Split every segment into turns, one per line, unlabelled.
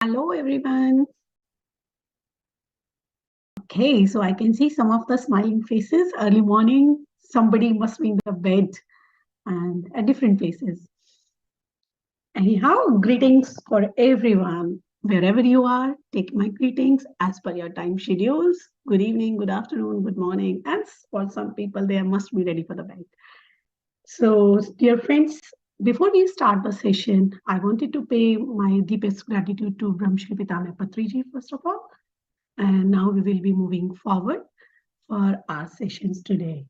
Hello, everyone. Okay, so I can see some of the smiling faces. Early morning, somebody must be in the bed and at different places. Anyhow, greetings for everyone. Wherever you are, take my greetings as per your time schedules. Good evening, good afternoon, good morning. And for some people, they must be ready for the bed. So, dear friends, before we start the session, I wanted to pay my deepest gratitude to Brahmarshi Pitamaha Patriji, first of all. And now we will be moving forward for our sessions today.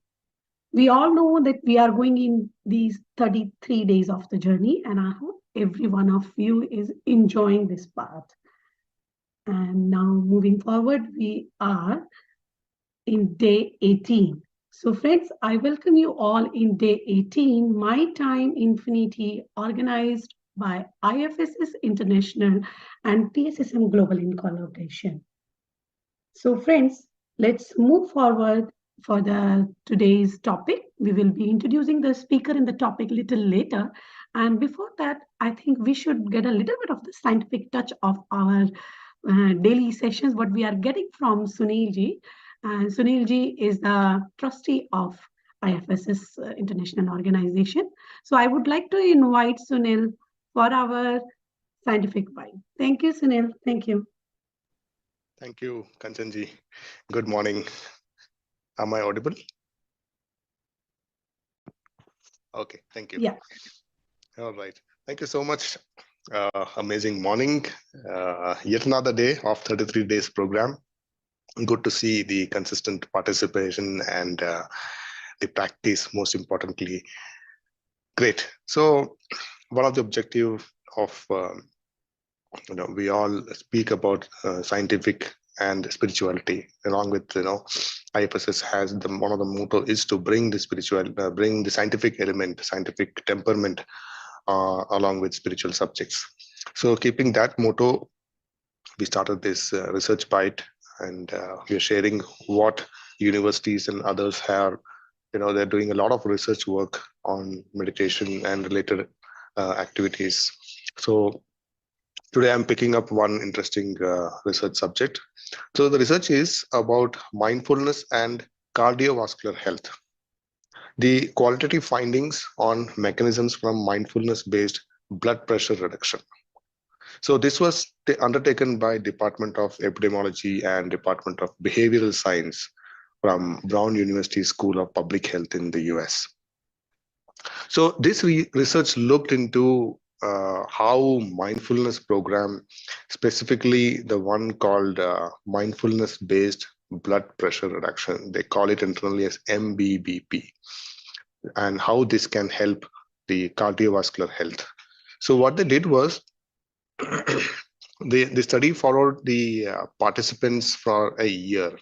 We all know that we are going in these 33 days of the journey, and I hope every one of you is enjoying this part. And now moving forward, we are in day 18. So friends, I welcome you all in day 18, My Time Infinity, organized by IFSS International and PSSM Global in collaboration. So friends, let's move forward for today's topic. We will be introducing the speaker and the topic a little later. And before that, I think we should get a little bit of the scientific touch of our daily sessions, what we are getting from Sunil ji. And Sunil ji is the trustee of IFSS International Organization. So I would like to invite Sunil for our scientific vibe. Thank you, Sunil. Thank you.
Thank you, Kanchanji. Good morning. Am I audible? Okay, thank you.
Yeah.
All right. Thank you so much. Amazing morning. Yet another day of 33 days program. Good to see the consistent participation and the practice, most importantly. Great. So one of the objective of we all speak about scientific and spirituality, along with IFSS has one of the motto is to bring the bring the scientific element, scientific temperament along with spiritual subjects. So keeping that motto, we started this research bite, and we are sharing what universities and others have. They're doing a lot of research work on meditation and related activities. So today I'm picking up one interesting research subject. So the research is about mindfulness and cardiovascular health. The qualitative findings on mechanisms from mindfulness-based blood pressure reduction. So this was undertaken by Department of Epidemiology and Department of Behavioral Science from Brown University School of Public Health in the US. So this research looked into how mindfulness program, specifically the one called mindfulness-based blood pressure reduction, they call it internally as MBBP, and how this can help the cardiovascular health. So what they did was, the study followed the participants for a year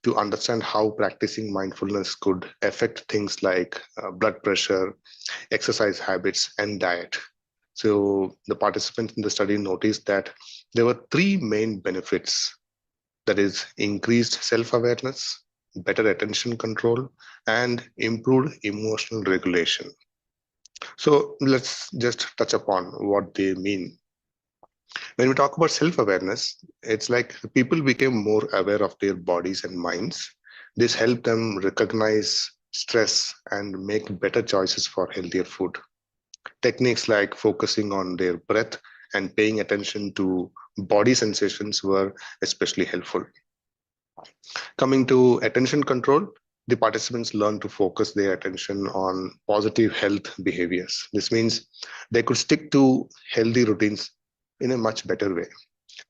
to understand how practicing mindfulness could affect things like blood pressure, exercise habits, and diet. So the participants in the study noticed that there were three main benefits, that is increased self-awareness, better attention control, and improved emotional regulation. So let's just touch upon what they mean. When we talk about self-awareness, it's like people became more aware of their bodies and minds. This helped them recognize stress and make better choices for healthier food. Techniques like focusing on their breath and paying attention to body sensations were especially helpful. Coming to attention control, the participants learned to focus their attention on positive health behaviors. This means they could stick to healthy routines in a much better way.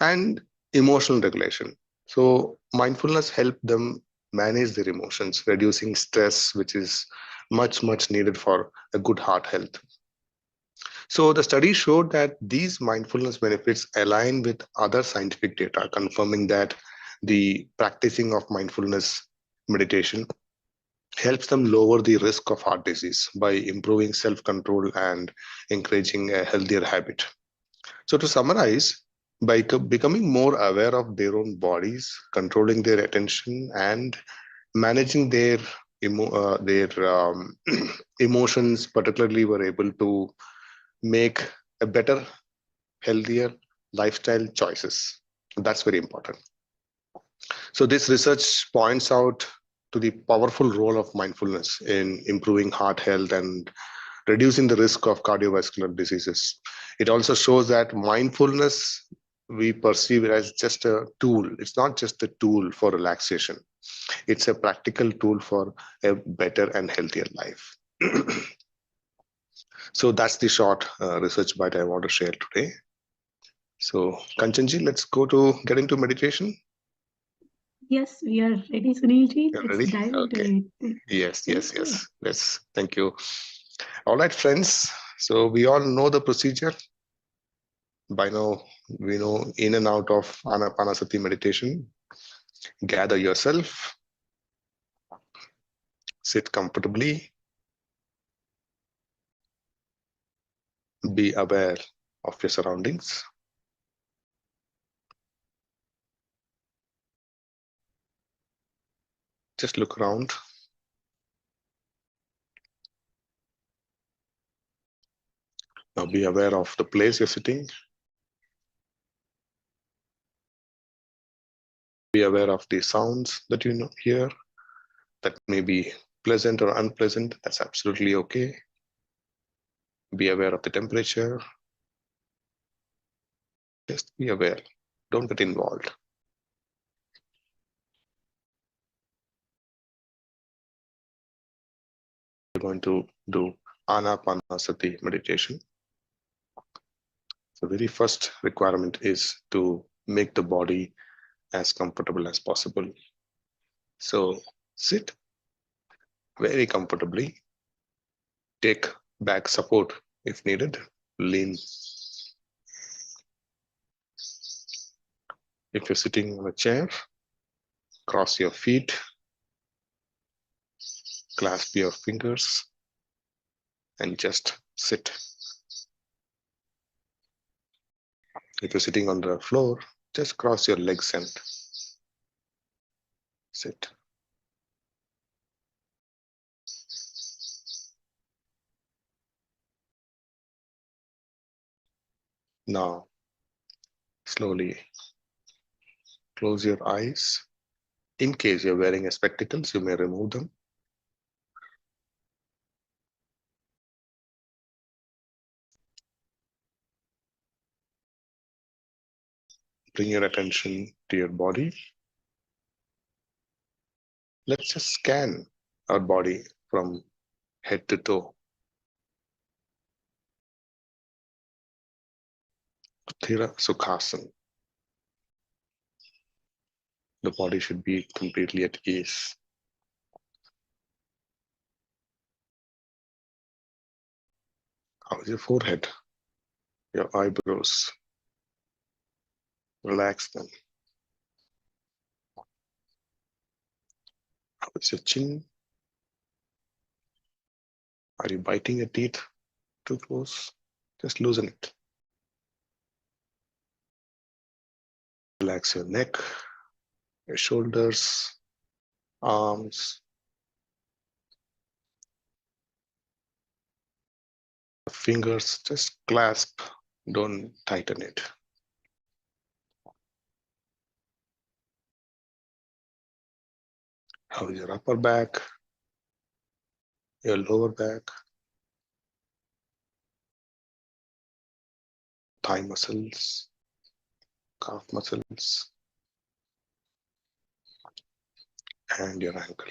And emotional regulation. So mindfulness helped them manage their emotions, reducing stress, which is much needed for a good heart health. So the study showed that these mindfulness benefits align with other scientific data, confirming that the practicing of mindfulness meditation helps them lower the risk of heart disease by improving self-control and encouraging a healthier habit. So to summarize, by becoming more aware of their own bodies, controlling their attention, and managing their emotions, particularly, were able to make a better, healthier, lifestyle choices. That's very important. So this research points out to the powerful role of mindfulness in improving heart health and reducing the risk of cardiovascular diseases. It also shows that mindfulness, we perceive it as just a tool. It's not just a tool for relaxation. It's a practical tool for a better and healthier life. So that's the short research bite I want to share today. So Kanchanji, let's get into meditation.
Yes, we are ready, Sunilji.
You're
Let's
ready?
dive into
Okay.
it.
Yes,
Thank
yes,
you.
yes. Let's. Thank you. All right, friends. So we all know the procedure. By now, we know in and out of Ana-Pana-Sati meditation. Gather yourself, sit comfortably, be aware of your surroundings. Just look around. Now be aware of the place you're sitting. Be aware of the sounds that you hear. That may be pleasant or unpleasant. That's absolutely okay. Be aware of the temperature. Just be aware. Don't get involved. We're going to do Ana-Pana-Sati meditation. The very first requirement is to make the body as comfortable as possible. So sit very comfortably. Take back support if needed. Lean. If you're sitting on a chair, cross your feet, clasp your fingers, and just sit. If you're sitting on the floor, just cross your legs and sit. Now, slowly close your eyes. In case you're wearing spectacles, you may remove them. Bring your attention to your body. Let's just scan our body from head to toe. Sthira Sukhasana. The body should be completely at ease. How is your forehead? Your eyebrows? Relax them. How is your chin? Are you biting your teeth too close? Just loosen it. Relax your neck, your shoulders, arms. Fingers, just clasp, don't tighten it. How is your upper back, your lower back, thigh muscles, calf muscles, and your ankle?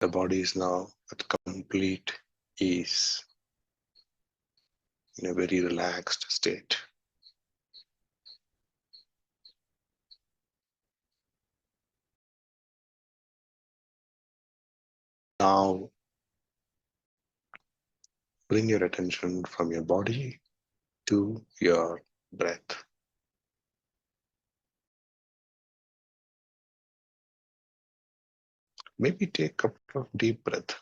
The body is now at complete ease, in a very relaxed state. Now, bring your attention from your body to your breath. Maybe take a couple of deep breaths.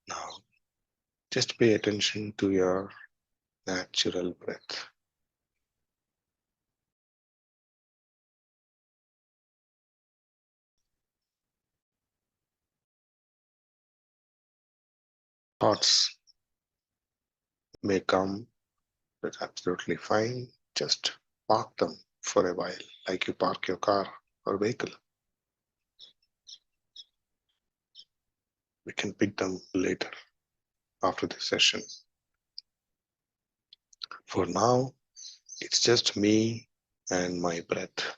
Now, just pay attention to your natural breath. Thoughts may come, that's absolutely fine. Just park them for a while, like you park your car or vehicle. We can pick them later after this session. For now, it's just me and my breath.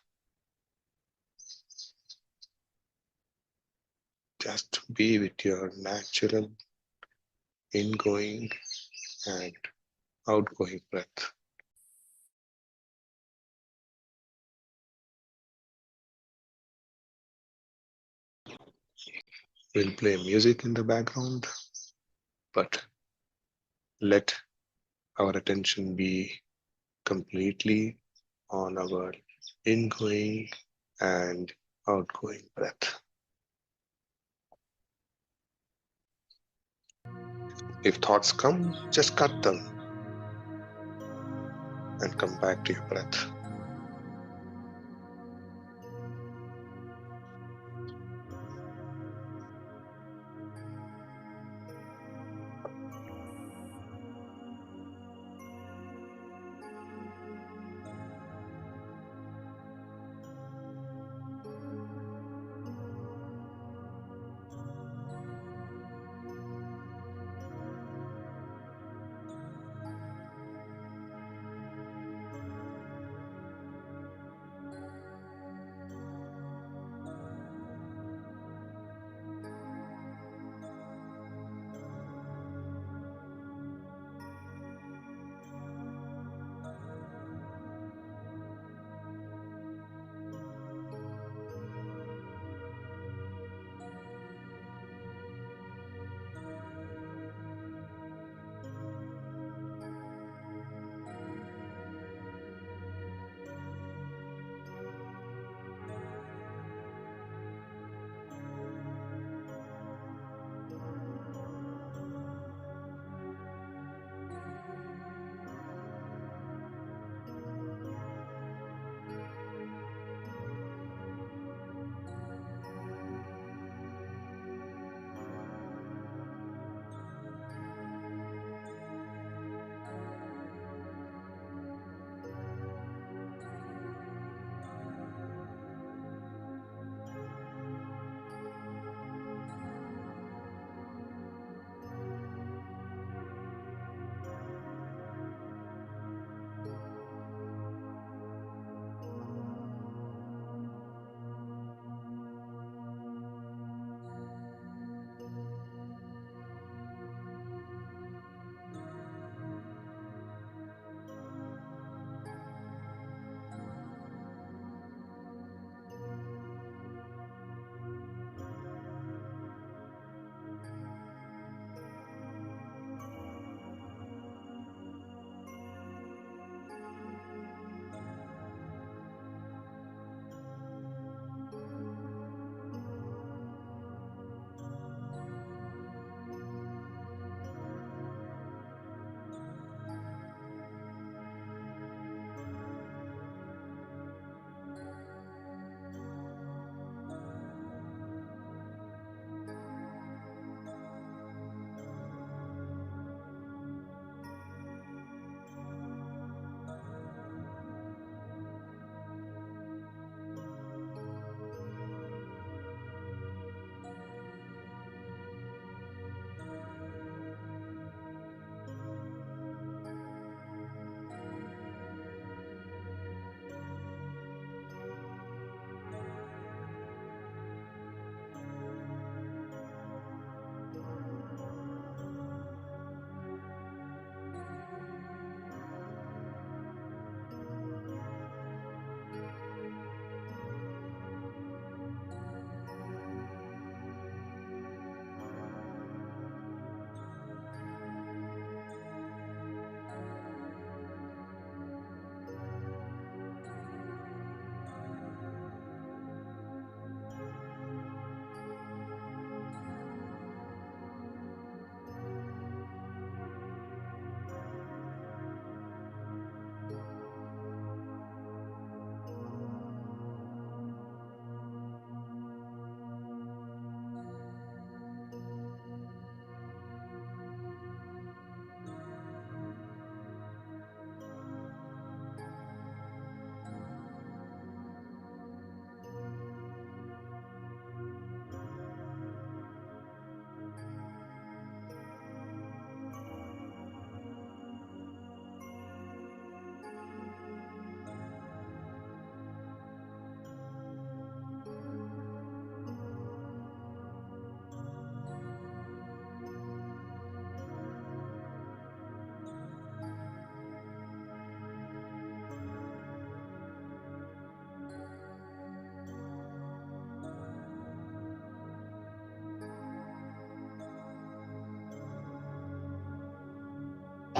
Just be with your natural ingoing and outgoing breath. We'll play music in the background, but let our attention be completely on our ingoing and outgoing breath. If thoughts come, just cut them and come back to your breath.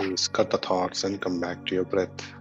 emotions, cut the thoughts, and come back to your breath.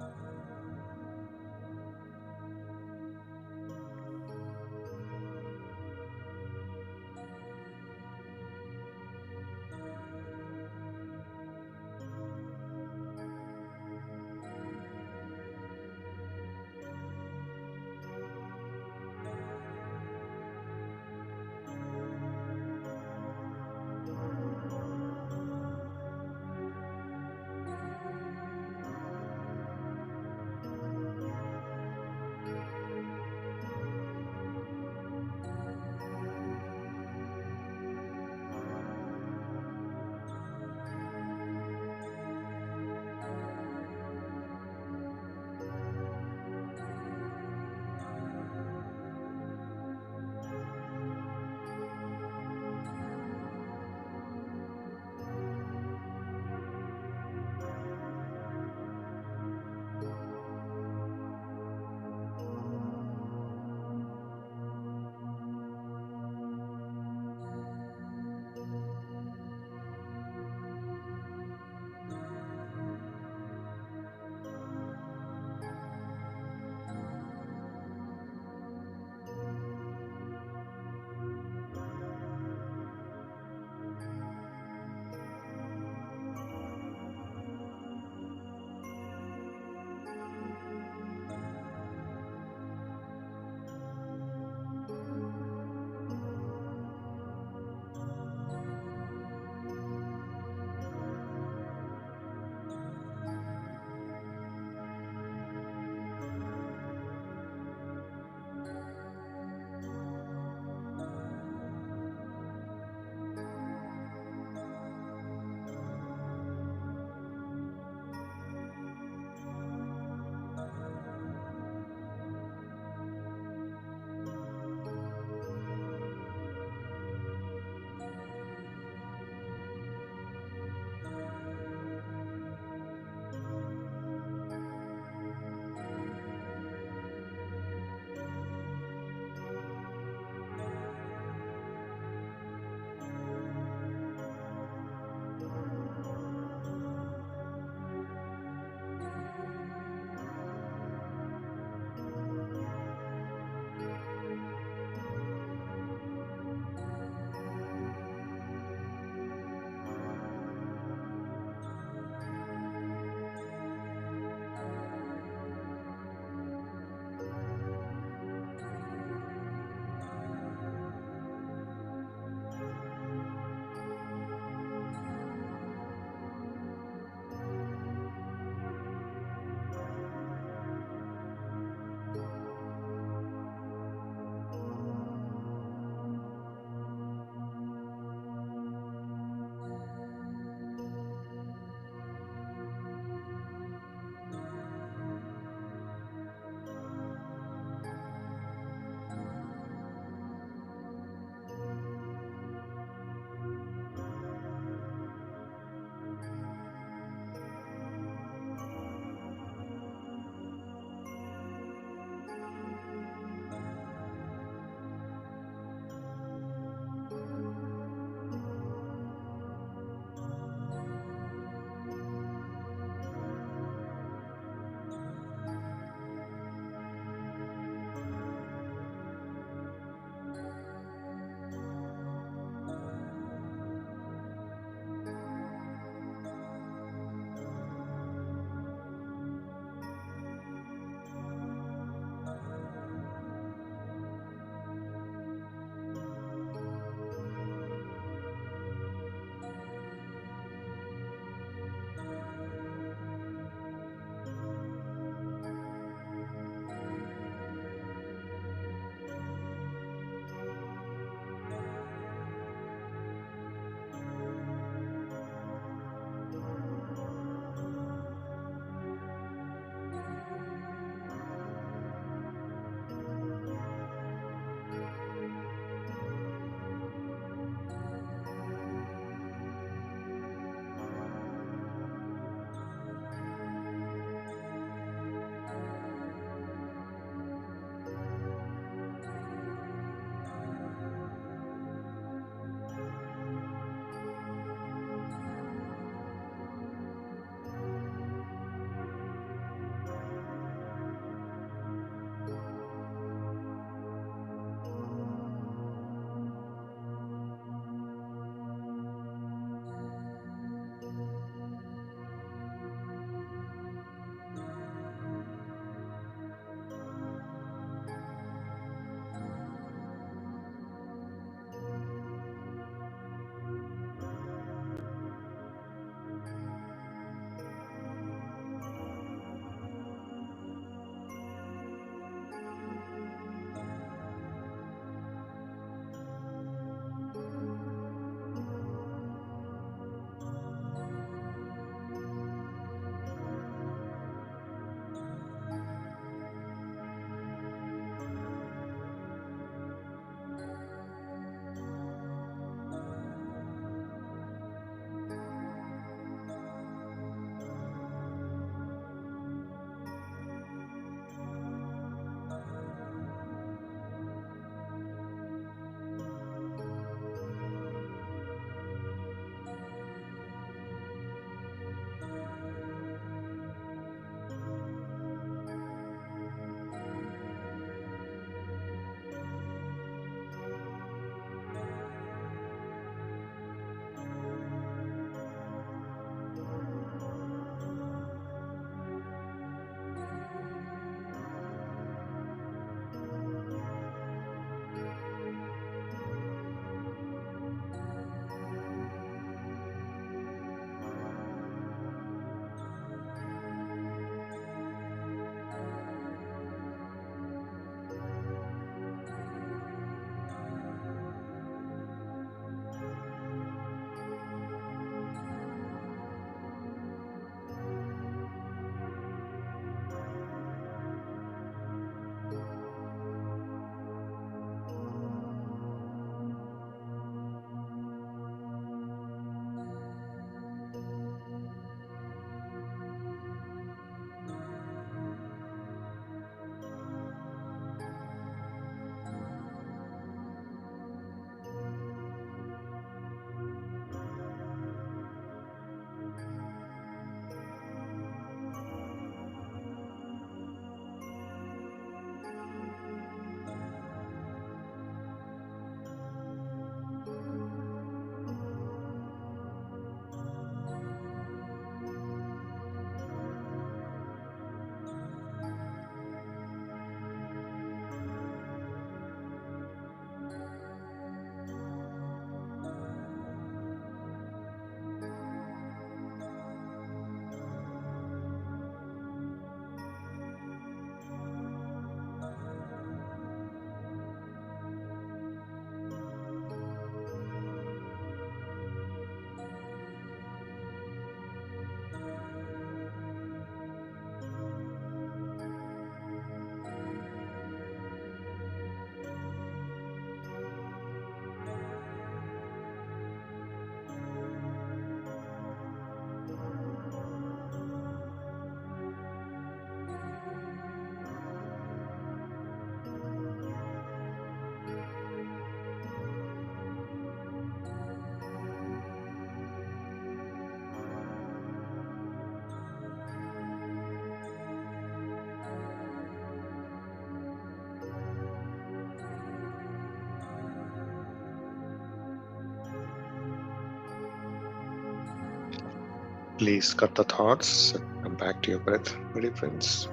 Please cut the thoughts and come back to your breath, my dear friends.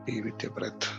Be with your breath.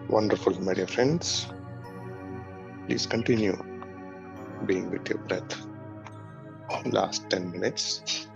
Wonderful, my dear friends. Please continue being with your breath. Last 10 minutes.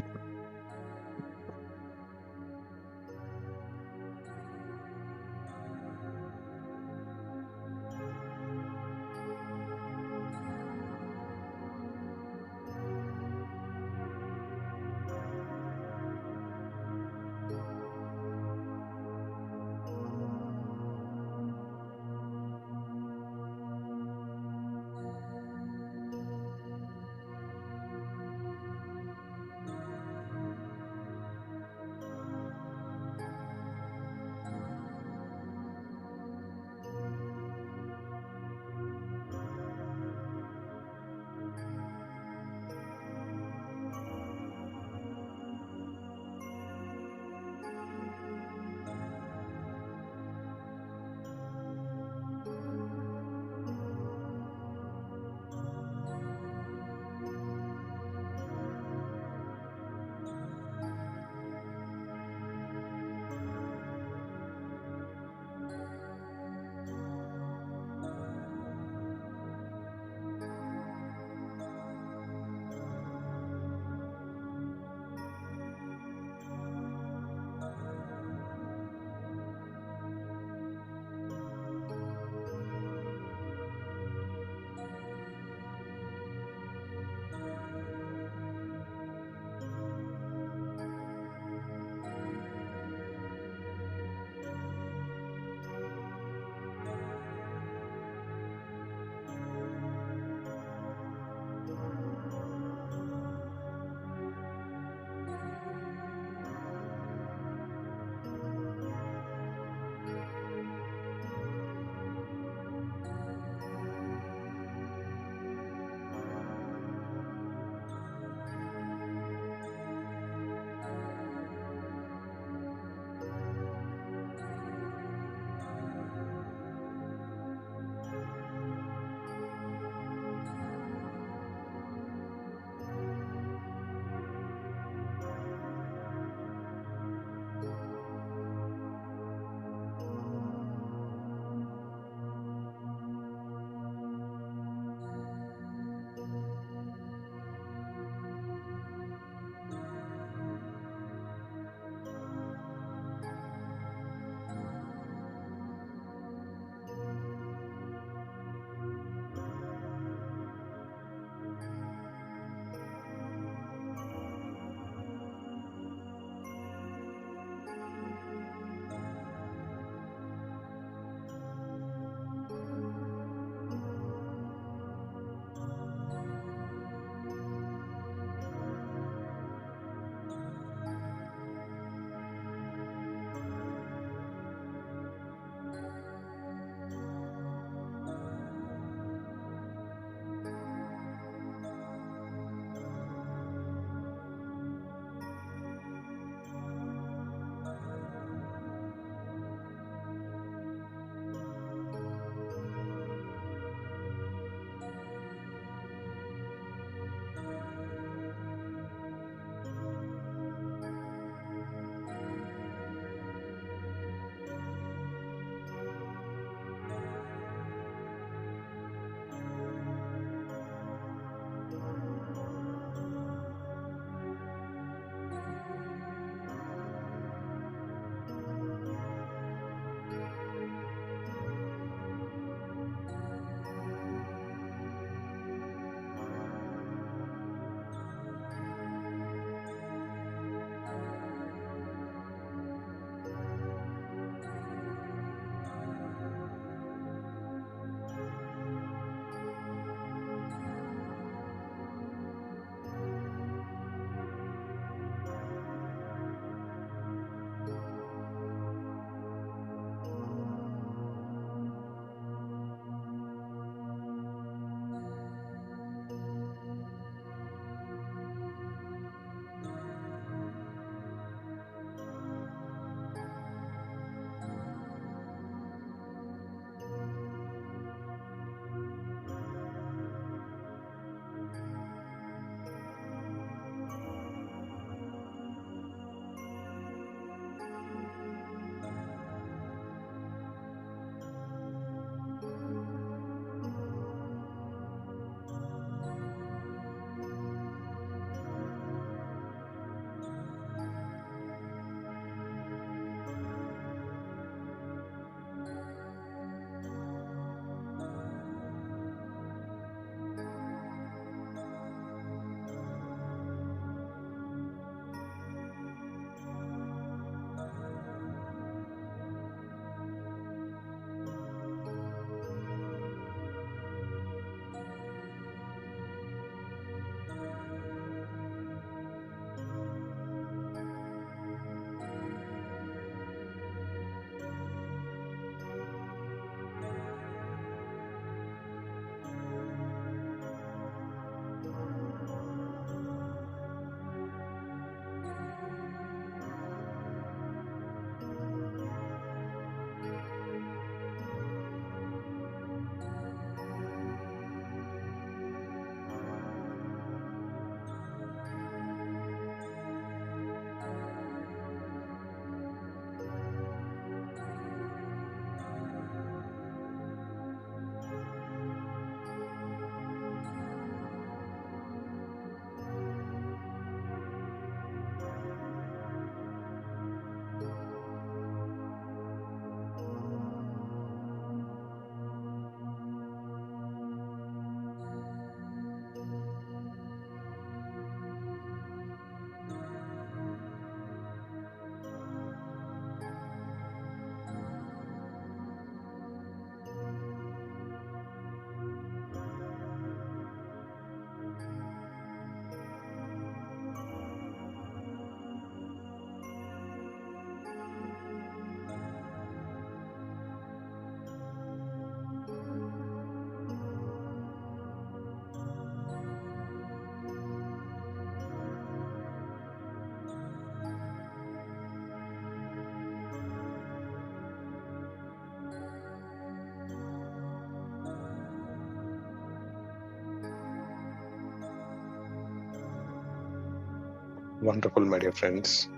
Wonderful, my dear friends.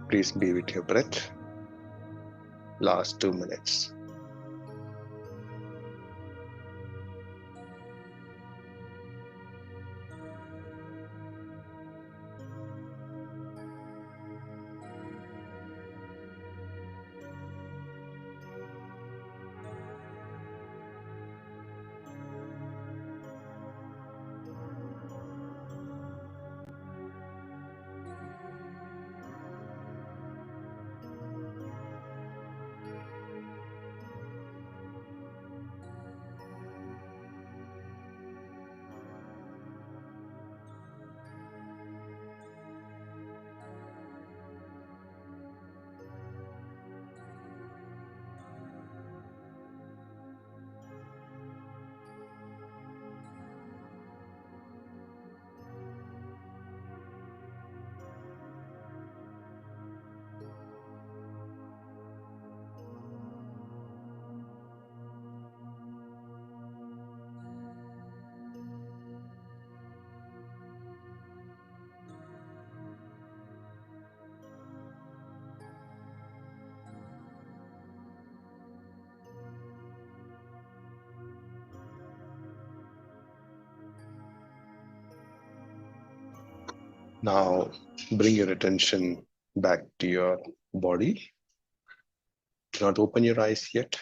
Please be with your breath. Last 2 minutes. Now bring your attention back to your body. Do not open your eyes yet.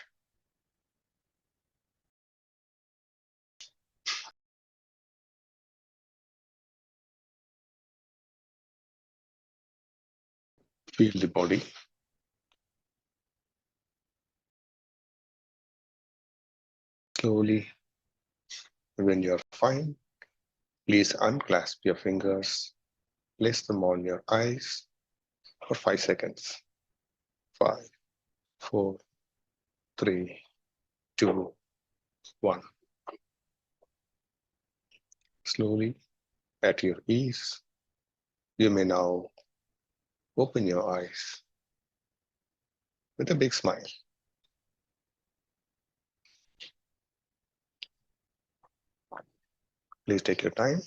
Feel the body. Slowly, when you're fine, please unclasp your fingers. Place them on your eyes for 5 seconds. 5, 4, 3, 2, 1. Slowly, at your ease, you may now open your eyes with a big smile. Please take your time.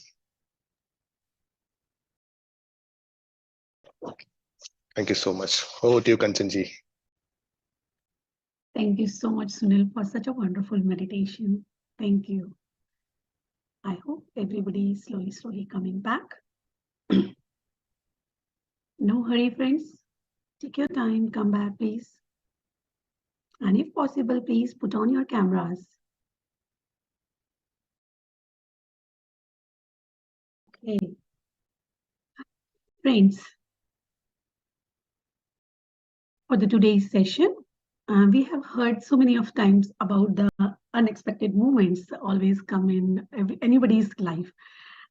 Thank you so much. Over to you, Kanchanji.
Thank you so much, Sunil, for such a wonderful meditation. Thank you. I hope everybody is slowly coming back. No hurry, friends. Take your time, come back, please. And if possible, please put on your cameras. Okay. Friends, for the today's session, we have heard so many of times about the unexpected moments that always come in anybody's life.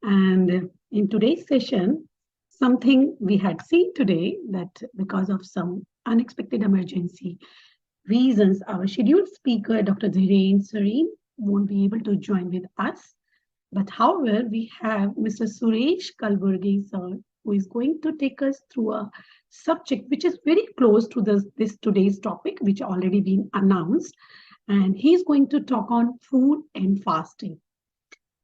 And in today's session, something we had seen today that because of some unexpected emergency reasons, our scheduled speaker, Dr. Dhiren Sareen, won't be able to join with us. But however, we have Mr. Suresh Kalburgi, sir, who is going to take us through a subject which is very close to this today's topic, which already been announced. And he's going to talk on food and fasting.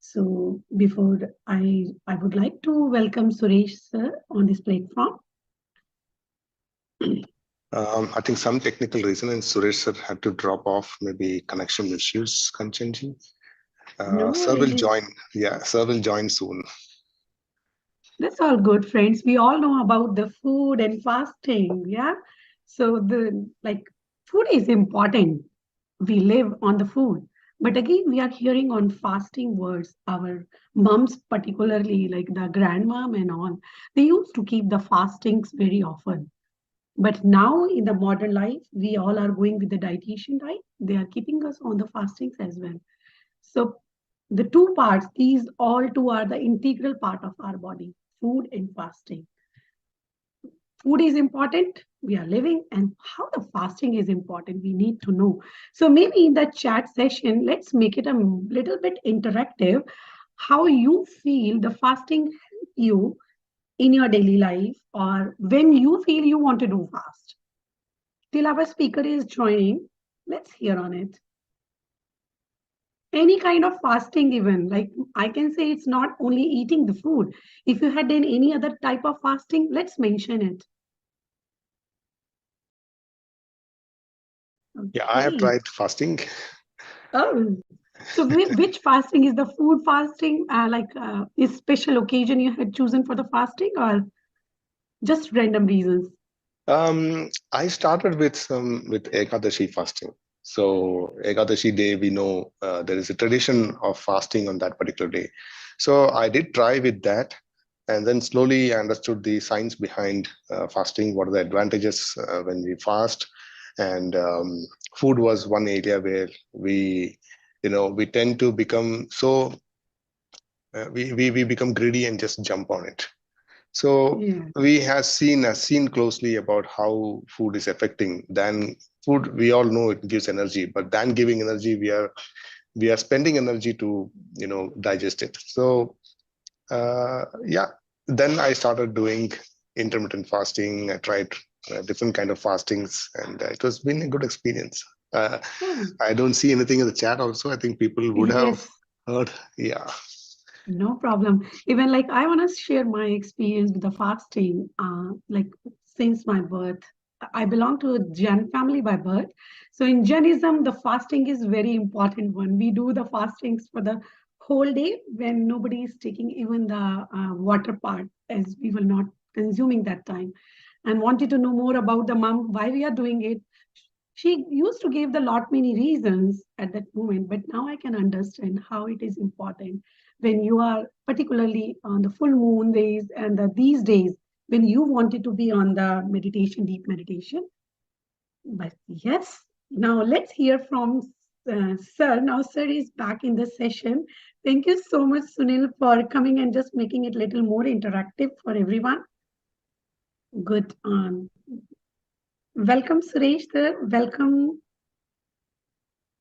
So before I would like to welcome Suresh, sir, on this platform.
I think some technical reason and Suresh sir had to drop off, maybe connection issues, Kanchanji.
No
Sir will
worries.
join. Yeah, sir will join soon.
That's all good, friends. We all know about the food and fasting, yeah? So food is important. We live on the food. But again, we are hearing on fasting words. Our moms, particularly like the grandmom and all, they used to keep the fastings very often. But now in the modern life, we all are going with the dietitian, right? They are keeping us on the fastings as well. So the two parts, these all two are the integral part of our body, food and fasting. Food is important, we are living, and how the fasting is important, we need to know. So maybe in the chat session, let's make it a little bit interactive, how you feel the fasting help you in your daily life, or when you feel you want to do fast. Till our speaker is joining, let's hear on it. Any kind of fasting even, like I can say it's not only eating the food. If you had done any other type of fasting, let's mention it.
Yeah, I have
Okay.
tried fasting.
Oh, so which fasting is the food fasting? Is special occasion you had chosen for the fasting or just random reasons?
I started with Ekadashi fasting. So Ekadashi day, we know there is a tradition of fasting on that particular day. So I did try with that, and then slowly I understood the science behind fasting. What are the advantages when we fast? And food was one area where we tend to become so we become greedy and just jump on it. So
Yeah.
we have seen closely about how food is affecting. Then food, we all know it gives energy, but then giving energy, we are spending energy to digest it. So yeah, then I started doing intermittent fasting. I tried different kind of fastings, and it was been a good experience.
Oh,
I don't see anything in the chat. Also, I think people would have
yes.
heard. Yeah.
No problem. Even like I want to share my experience with the fasting. Like since my birth, I belong to a Jain family by birth. So in Jainism, the fasting is very important one. We do the fastings for the whole day when nobody is taking even the water part, as we were not consuming that time. And wanted to know more about the mom, why we are doing it. She used to give the lot many reasons at that moment, but now I can understand how it is important when you are particularly on the full moon days and these days when you wanted to be on the meditation, deep meditation. But yes, now let's hear from Sir. Now, Sir is back in the session. Thank you so much, Sunil, for coming and just making it a little more interactive for everyone. Good. Welcome, Suresh, sir. Welcome.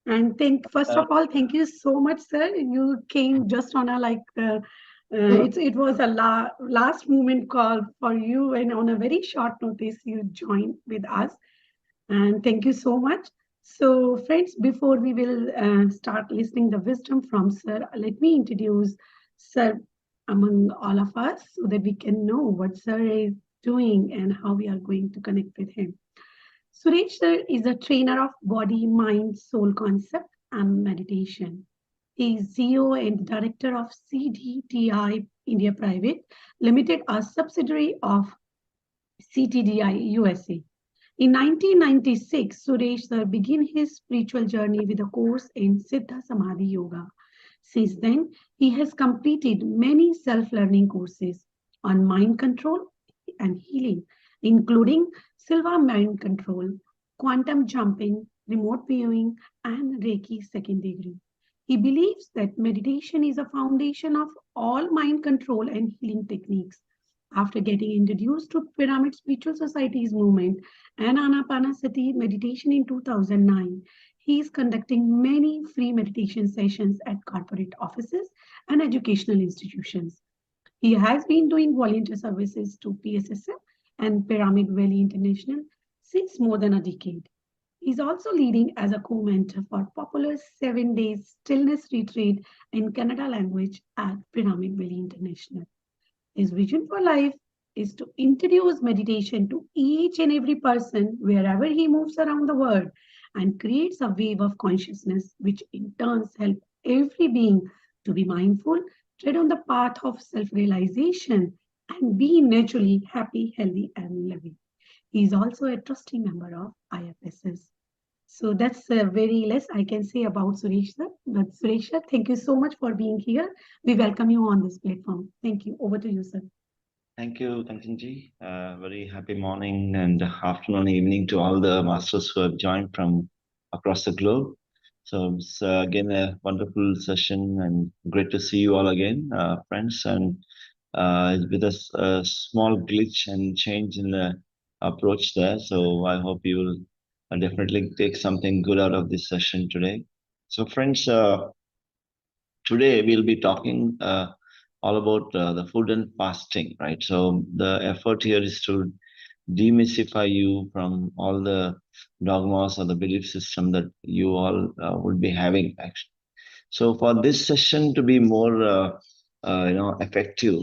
And first
Uh,
of all, thank you so much, sir. You came just on a it was a last moment call for you, and on a very short notice, you joined with us. And thank you so much. So, friends, before we will start listening the wisdom from sir, let me introduce sir among all of us so that we can know what sir is doing and how we are going to connect with him. Suresh sir is a trainer of body, mind, soul concept and meditation. He is CEO and director of CDTI India Private Limited, a subsidiary of CTDI USA. In 1996, Suresh sir began his spiritual journey with a course in Siddha Samadhi Yoga. Since then, he has completed many self-learning courses on mind control and healing, including Silva mind control, quantum jumping, remote viewing, and Reiki second degree. He believes that meditation is a foundation of all mind control and healing techniques. After getting introduced to Pyramid Spiritual Society's movement and Ana-Pana-Sati Meditation in 2009, he is conducting many free meditation sessions at corporate offices and educational institutions. He has been doing volunteer services to PSSM and Pyramid Valley International since more than a decade. He's also leading as a co-mentor for popular 7 day stillness retreat in Kannada language at Pyramid Valley International. His vision for life is to introduce meditation to each and every person wherever he moves around the world and creates a wave of consciousness which in turn helps every being to be mindful, tread on the path of self-realization and be naturally happy, healthy and loving. He is also a trusty member of IFSS. So that's very less I can say about Suresh sir. But Suresh sir, thank you so much for being here. We welcome you on this platform. Thank you. Over to you, sir.
Thank you, Kanchanji. Very happy morning and afternoon, evening to all the masters who have joined from across the globe. So it's again a wonderful session and great to see you all again, friends. And with a small glitch and change in the approach there. So I hope you will definitely take something good out of this session today. So friends, today we'll be talking all about the food and fasting, right? So the effort here is to demystify you from all the dogmas or the belief system that you all would be having, actually. So for this session to be more effective,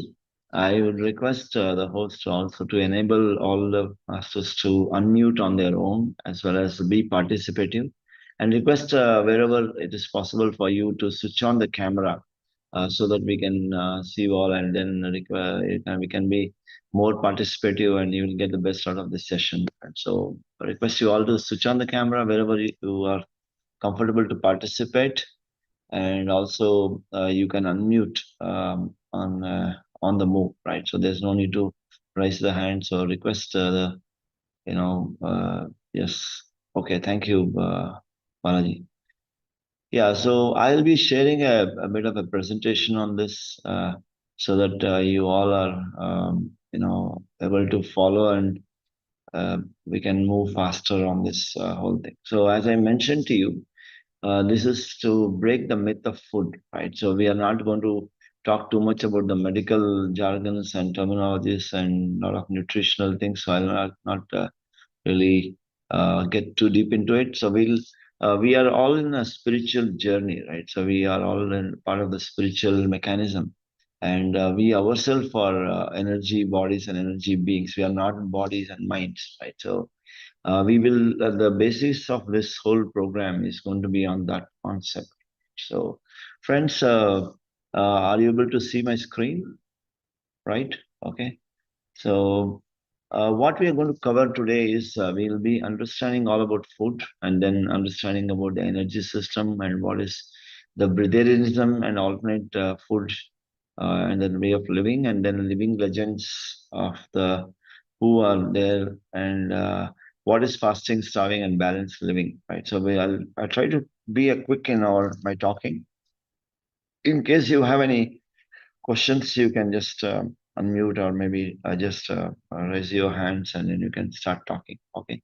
I would request the host also to enable all the masters to unmute on their own as well as be participative, and request wherever it is possible for you to switch on the camera so that we can see you all, and then we can be more participative and you will get the best out of this session. And so I request you all to switch on the camera wherever you are comfortable to participate, and also you can unmute on the move, right? So there's no need to raise the hand. So request yes. Okay, thank you, Balaji. Yeah, so I'll be sharing a bit of a presentation on this so that you all are able to follow, and we can move faster on this whole thing. So as I mentioned to you, this is to break the myth of food, right? So we are not going to talk too much about the medical jargons and terminologies and a lot of nutritional things. So I'll not really get too deep into it. So we are all in a spiritual journey, right? So we are all in part of the spiritual mechanism, and we ourselves are energy bodies and energy beings. We are not bodies and minds, right? So we will the basis of this whole program is going to be on that concept. So friends, are you able to see my screen? Right? Okay. So what we are going to cover today is we'll be understanding all about food, and then understanding about the energy system and what is the breatharianism and alternate food and then way of living, and then living legends of the who are there, and what is fasting, starving, and balanced living, right? So I'll try to be a quick in my talking. In case you have any questions, you can just unmute, or maybe just raise your hands, and then you can start talking. Okay.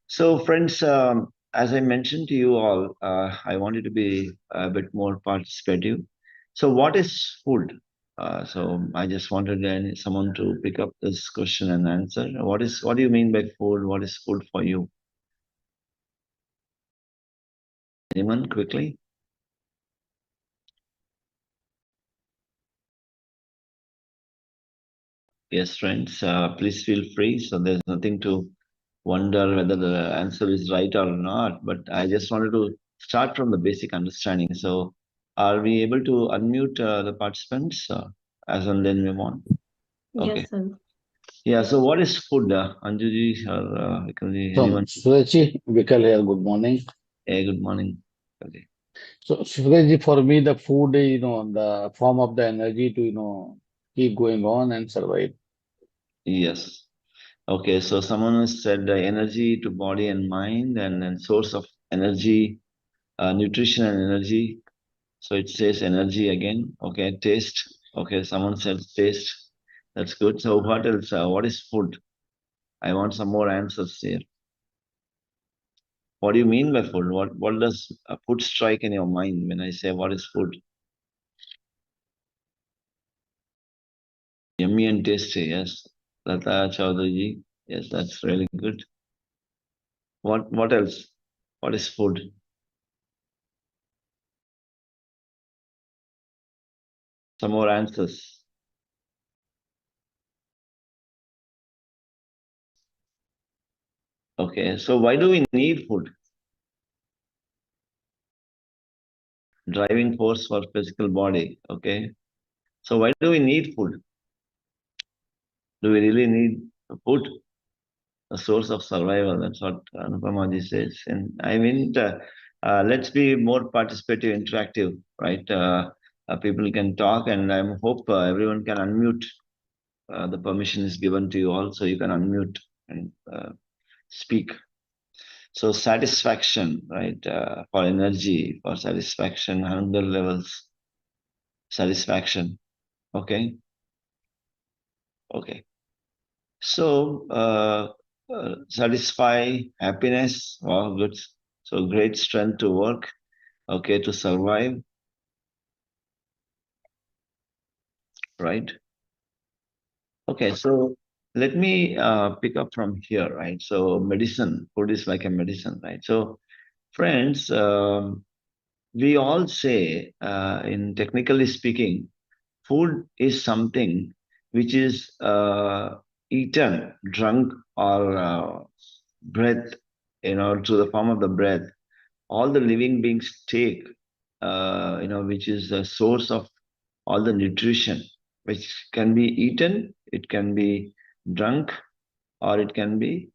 So, friends, as I mentioned to you all, I wanted to be a bit more participative. So, what is food? So, I just wanted someone to pick up this question and answer. What do you mean by food? What is food for you? Anyone, quickly? Yes, friends, please feel free. So, there's nothing to wonder whether the answer is right or not, but I just wanted to start from the basic understanding. So, are we able to unmute the participants as and then we want? Okay.
Yes, sir.
Yeah. So, what is food, Anjuji or Vikramji,
So,
anyone?
Suresh, Vikal here, good morning.
Hey, good morning. Okay.
So, Suresh, for me, the food is, the form of the energy to, keep going on and survive.
Yes. Okay. So, someone has said energy to body and mind, and then source of energy, nutrition and energy. So it says energy again. Okay, taste. Okay, someone said taste. That's good. So what else? What is food? I want some more answers here. What do you mean by food? What does food strike in your mind when I say what is food? Yummy and tasty. Yes. Lata Chaudhary. Yes, that's really good. What else? What is food? Some more answers. Okay, so why do we need food? Driving force for physical body. Okay, so why do we need food? Do we really need food? A source of survival. That's what Anupamaji says. And I mean, let's be more participative, interactive, right? People can talk, and I hope everyone can unmute. The permission is given to you all, so you can unmute and speak. So satisfaction, right? For energy, for satisfaction, hunger levels, satisfaction. Okay. Okay. So satisfy, happiness. Wow, good. So great strength to work. Okay, to survive. Right. Okay, so let me pick up from here, right? So medicine, food is like a medicine, right? So friends, we all say, in technically speaking, food is something which is eaten, drunk, or breath, through the form of the breath. All the living beings take, which is the source of all the nutrition, which can be eaten, it can be drunk, or it can be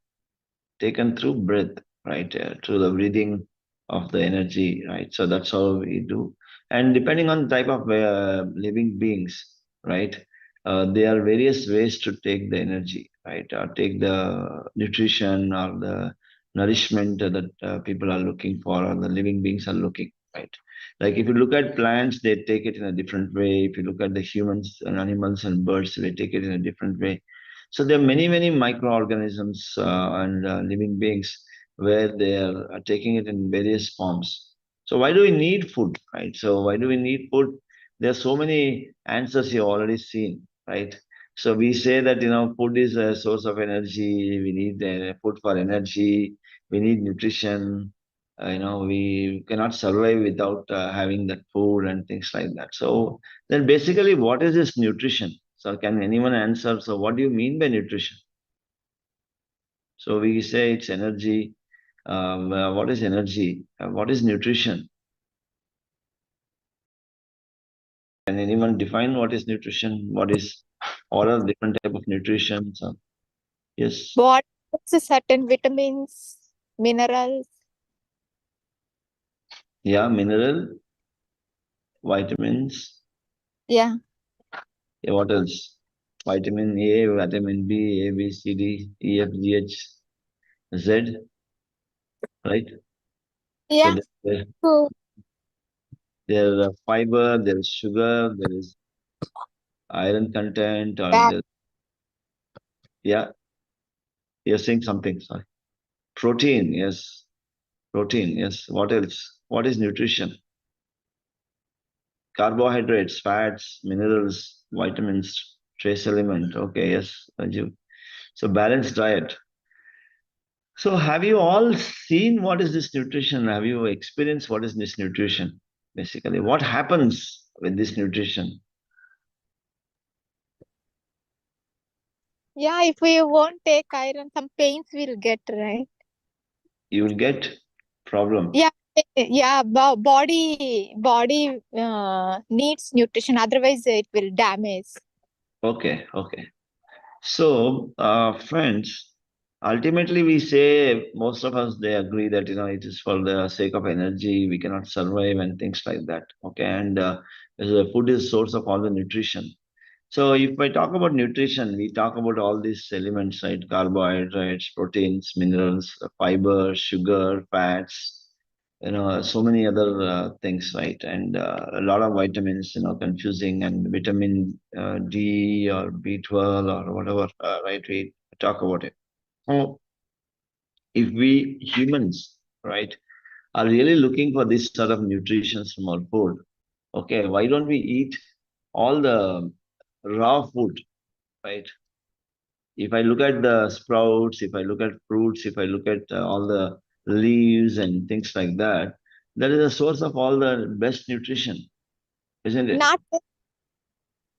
taken through breath, right? Through the breathing of the energy, right? So that's how we do. And depending on the type of living beings, right? There are various ways to take the energy, right? Or take the nutrition or the nourishment that people are looking for, or the living beings are looking, right? Like if you look at plants, they take it in a different way. If you look at the humans and animals and birds, they take it in a different way. So there are many, many microorganisms and living beings where they are taking it in various forms. So why do we need food, right? So why do we need food? There are so many answers you've already seen, right? So we say that, food is a source of energy. We need food for energy. We need nutrition. We cannot survive without having that food and things like that. So then basically, what is this nutrition? So can anyone answer? So what do you mean by nutrition? So we say it's energy. What is energy? What is nutrition? Can anyone define what is nutrition? What are different type of nutrition? So, yes.
What certain vitamins, minerals?
Yeah, mineral, vitamins.
Yeah.
Yeah, what else? Vitamin A, vitamin B, A, B, C, D, E, F, G, H, Z, right?
Yeah.
So
So
there fiber, there is sugar, there is iron content, or
that
yeah, you're saying something, sorry. Protein, yes. Protein, yes. What else? What is nutrition? Carbohydrates, fats, minerals, vitamins, trace element. Okay, yes, Raju. So balanced diet. So have you all seen what is this nutrition? Have you experienced what is this nutrition? Basically, what happens with this nutrition?
yeah, if we won't take iron, some pains we'll get, right?
You will get problem.
Yeah, body needs nutrition, otherwise it will damage.
Okay, okay. So, friends, ultimately we say, most of us, they agree that, it is for the sake of energy, we cannot survive and things like that. Okay, and the food is source of all the nutrition. So if I talk about nutrition, we talk about all these elements, right? Carbohydrates, proteins, minerals, fiber, sugar, fats, so many other things, right? And a lot of vitamins, confusing, and vitamin D or B12 or whatever, right? We talk about it. So if we humans, right, are really looking for this sort of nutrition from our food, okay, why don't we eat all the raw food, right? If I look at the sprouts, if I look at fruits, if I look at all the leaves and things like that, that is a source of all the best nutrition, isn't it?
Not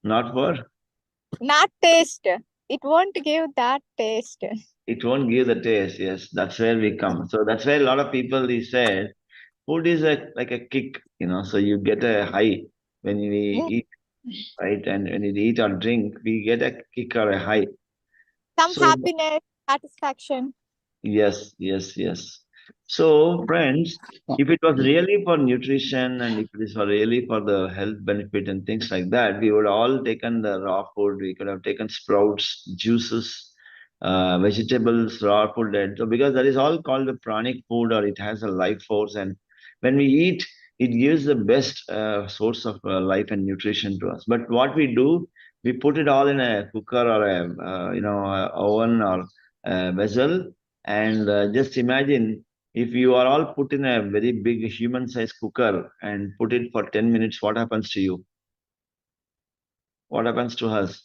Not for,
not taste. It won't give that taste.
it won't give the taste. Yes, that's where we come. So that's where a lot of people, they said, food is like a kick, so you get a high when we
Mm,
eat, right? And when we eat or drink, we get a kick or a high.
some
So
happiness, satisfaction.
yes, yes, yes. So, friends, if it was really for nutrition and if it is for really for the health benefit and things like that, we would all taken the raw food. We could have taken sprouts, juices, vegetables, raw food. And so, because that is all called the pranic food, or it has a life force, and when we eat, it gives the best source of life and nutrition to us. But what we do, we put it all in a cooker or a oven or a vessel, and just imagine if you are all put in a very big human-sized cooker and put it for 10 minutes, what happens to you? What happens to us?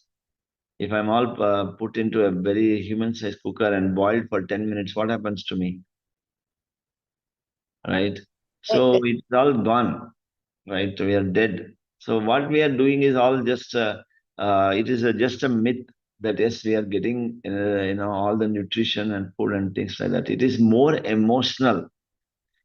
If I'm all put into a very human-sized cooker and boiled for 10 minutes, what happens to me? Right? So it's all gone, right? We are dead. So what we are doing is all just, it is just a myth that yes, we are getting, all the nutrition and food and things like that. It is more emotional.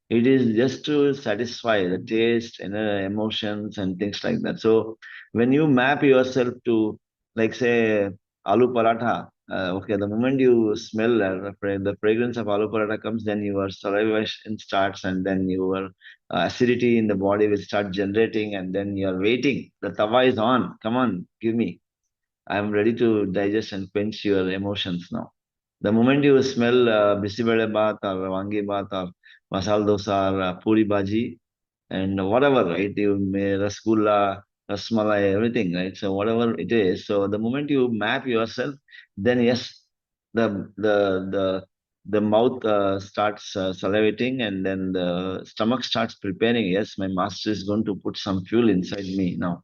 It is just to satisfy the taste and emotions and things like that. So when you map yourself to, like say, aloo paratha, okay, the moment you smell the fragrance of aloo paratha comes, then your salivation starts, and then your acidity in the body will start generating, and then you are waiting. The tawa is on. Come on, give me. I am ready to digest and quench your emotions now. The moment you smell bisibele baat or wangi baat or masal dosa or puri bhaji and whatever, right? You may rasgulla, rasmalai, everything, right? So whatever it is. So the moment you map yourself, then yes, the the mouth starts salivating, and then the stomach starts preparing. Yes, my master is going to put some fuel inside me now.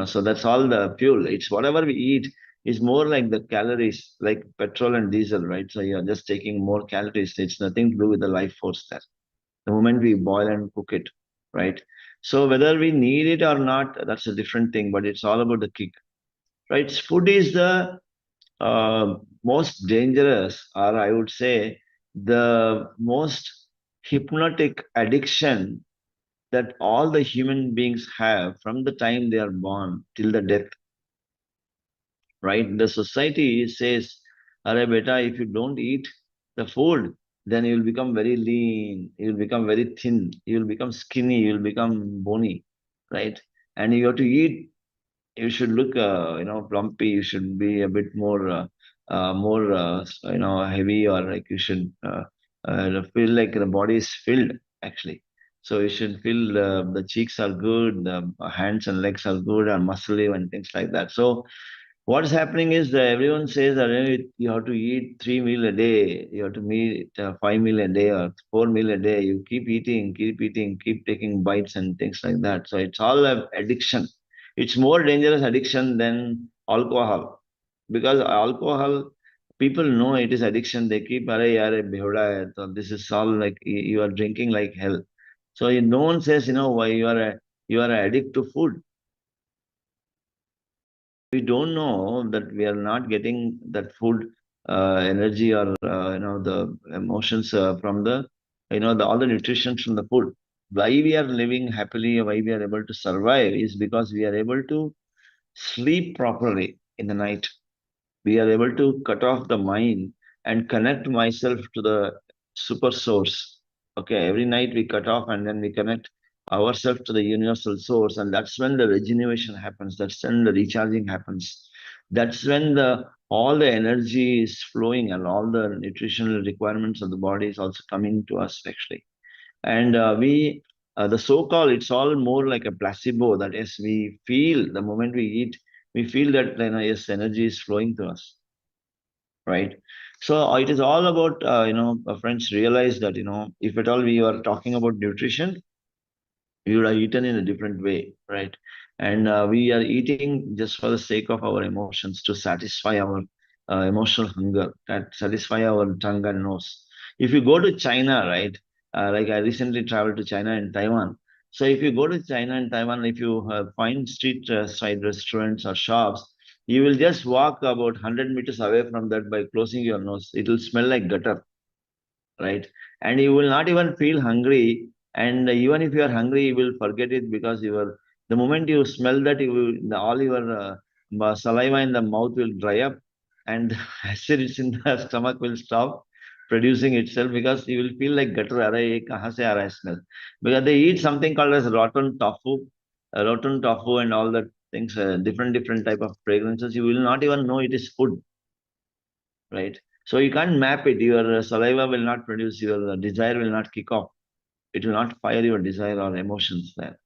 So that's all the fuel. It's whatever we eat is more like the calories, like petrol and diesel, right? So you're just taking more calories. It's nothing to do with the life force there. The moment we boil and cook it, right? So whether we need it or not, that's a different thing, but it's all about the kick, right? Food is the most dangerous, or I would say the most hypnotic addiction that all the human beings have from the time they are born till the death, right? The society says, Arey beta, if you don't eat the food, then you will become very lean, you will become very thin, you will become skinny, you will become bony, right? And you have to eat, you should look, plumpy, you should be a bit more, heavy, or like you should feel like the body is filled, actually. So you should feel the cheeks are good, the hands and legs are good, and muscly and things like that. So what's happening is that everyone says that you have to eat 3 meals a day, you have to eat 5 meals a day or 4 meals a day. You keep eating, keep taking bites and things like that. So it's all an addiction. It's more dangerous addiction than alcohol, because alcohol, people know it is addiction. They keep, "Arey yaar, behoda hai." So this is all like you are drinking like hell. So no one says, why you are addict to food. We don't know that we are not getting that food energy, or the emotions from the all the nutrition from the food. Why we are living happily, why we are able to survive, is because we are able to sleep properly in the night. We are able to cut off the mind and connect myself to the super source. Okay, every night we cut off and then we connect ourselves to the universal source, and that's when the regeneration happens. That's when the recharging happens. That's when the all the energy is flowing, and all the nutritional requirements of the body is also coming to us, actually. And the so-called, it's all more like a placebo, that yes, we feel the moment we eat, we feel that yes, energy is flowing to us, right? So it is all about, friends, realize that, if at all we are talking about nutrition, we would have eaten in a different way, right? And we are eating just for the sake of our emotions, to satisfy our emotional hunger, that satisfy our tongue and nose. If you go to China, right? Like I recently traveled to China and Taiwan. So if you go to China and Taiwan, if you find street side restaurants or shops, you will just walk about 100 meters away from that by closing your nose. It will smell like gutter, right? And you will not even feel hungry. And even if you are hungry, you will forget it, because the moment you smell that, all your saliva in the mouth will dry up, and acids in the stomach will stop producing itself, because you will feel like gutter. "Arey, ye kahan se aa raha hai smell?" Because they eat something called as rotten tofu and all that things, different type of fragrances. You will not even know it is food, right? So you can't map it. Your saliva will not produce, your desire will not kick off. It will not fire your desire or emotions there,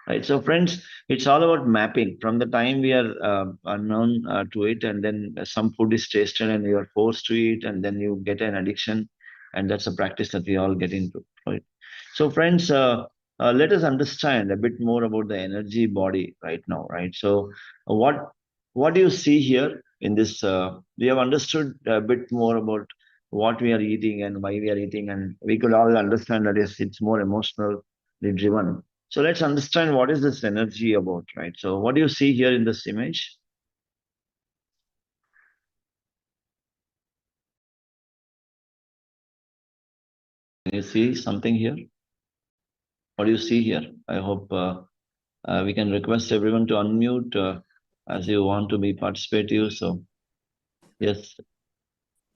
right? So friends, it's all about mapping. From the time we are unknown to it, and then some food is tasted and you are forced to eat, and then you get an addiction, and that's a practice that we all get into, right? So friends, let us understand a bit more about the energy body right now, right? So what do you see here in this? We have understood a bit more about what we are eating and why we are eating, and we could all understand that yes, it's more emotional. driven. So let's understand what is this energy about, right? So what do you see here in this image? Can you see something here? What do you see here? I hope we can request everyone to unmute as you want to be participative. So yes.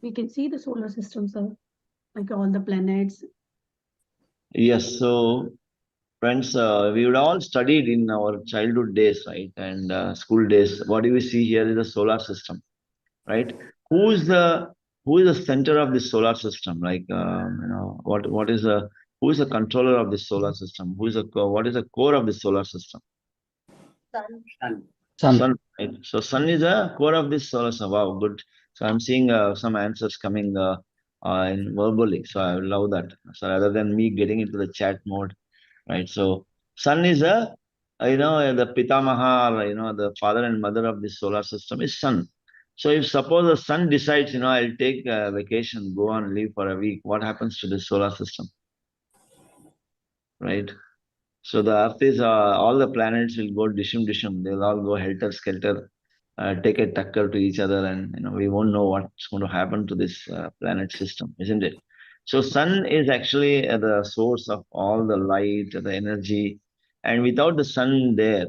We can see the solar system, sir, like all the planets.
Yes. So friends, we would all studied in our childhood days, right? And school days. What do we see here is the solar system, right? Who is the center of the solar system? Like what is the who is the controller of the solar system? What is the core of the solar system?
Sun.
Sun, right? So sun is the core of this solar system. Wow, good. So I'm seeing some answers coming in verbally. So I love that. So rather than me getting into the chat mode, right? So sun is the Pitamaha, or, the father and mother of this solar system is sun. So if suppose the sun decides, I'll take a vacation, go on leave for a week, what happens to the solar system, right? So the Earth is all the planets will go dishum dishum. They'll all go helter skelter, take a tucker to each other, and we won't know what's going to happen to this planet system, isn't it? So sun is actually the source of all the light, the energy, and without the sun there,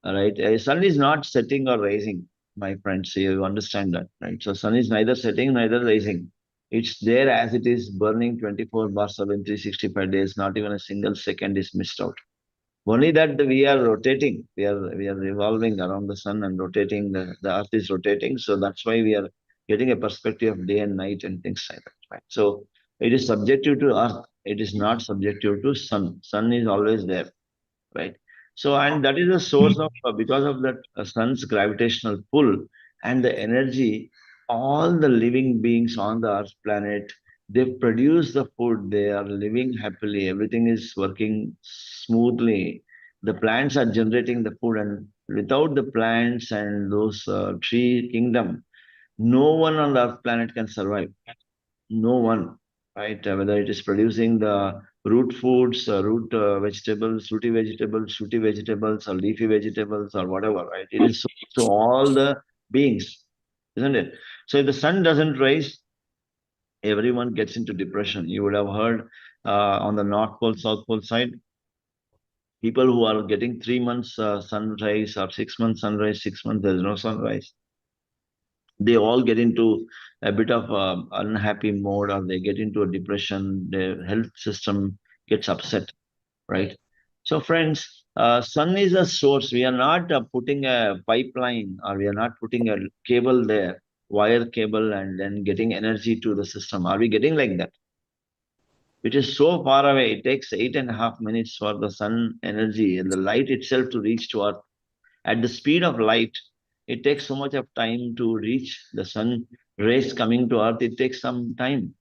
all right, sun is not setting or rising, my friends. So you understand that, right? So sun is neither setting neither rising. It's there as it is, burning 24/7, 365 days. Not even a single second is missed out. Only that we are rotating, we are revolving around the sun and rotating, the earth is rotating. So that's why we are getting a perspective of day and night and things like that. Right? So it is subjective to earth, it is not subjective to sun. Sun is always there, right? So, and that is the source of, because of that sun's gravitational pull and the energy, all the living beings on the earth planet, they produce the food, they are living happily, everything is working smoothly. The plants are generating the food, and without the plants and those tree kingdom, no one on the earth planet can survive. No one, right? Whether it is producing the root foods, root vegetables, shooty vegetables, or leafy vegetables, or whatever, right? It is so all the beings, isn't it? So if the sun doesn't rise, everyone gets into depression. You would have heard on the North Pole, South Pole side, people who are getting 3 months sunrise or 6 months sunrise, 6 months there's no sunrise, they all get into a bit of unhappy mode, or they get into a depression, their health system gets upset, right? So friends, sun is a source. We are not putting a pipeline, or we are not putting a cable there, wire cable, and then getting energy to the system. Are we getting like that? Which is so far away, it takes 8.5 minutes for the sun energy and the light itself to reach to Earth. At the speed of light, it takes so much of time to reach the sun rays coming to Earth. It takes some time.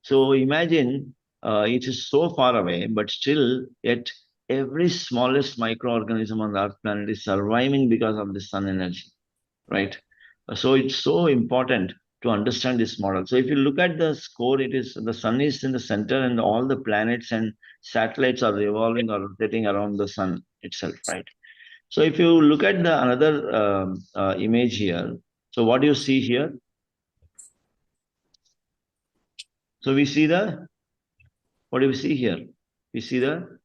So imagine it is so far away, but still, yet every smallest microorganism on the Earth planet is surviving because of the sun energy, right? So it's so important to understand this model. So if you look at the score, it is the sun is in the center, and all the planets and satellites are revolving or rotating around the sun itself, right? So if you look at the another image here, so what do you see here? So we see what do we see here? We see the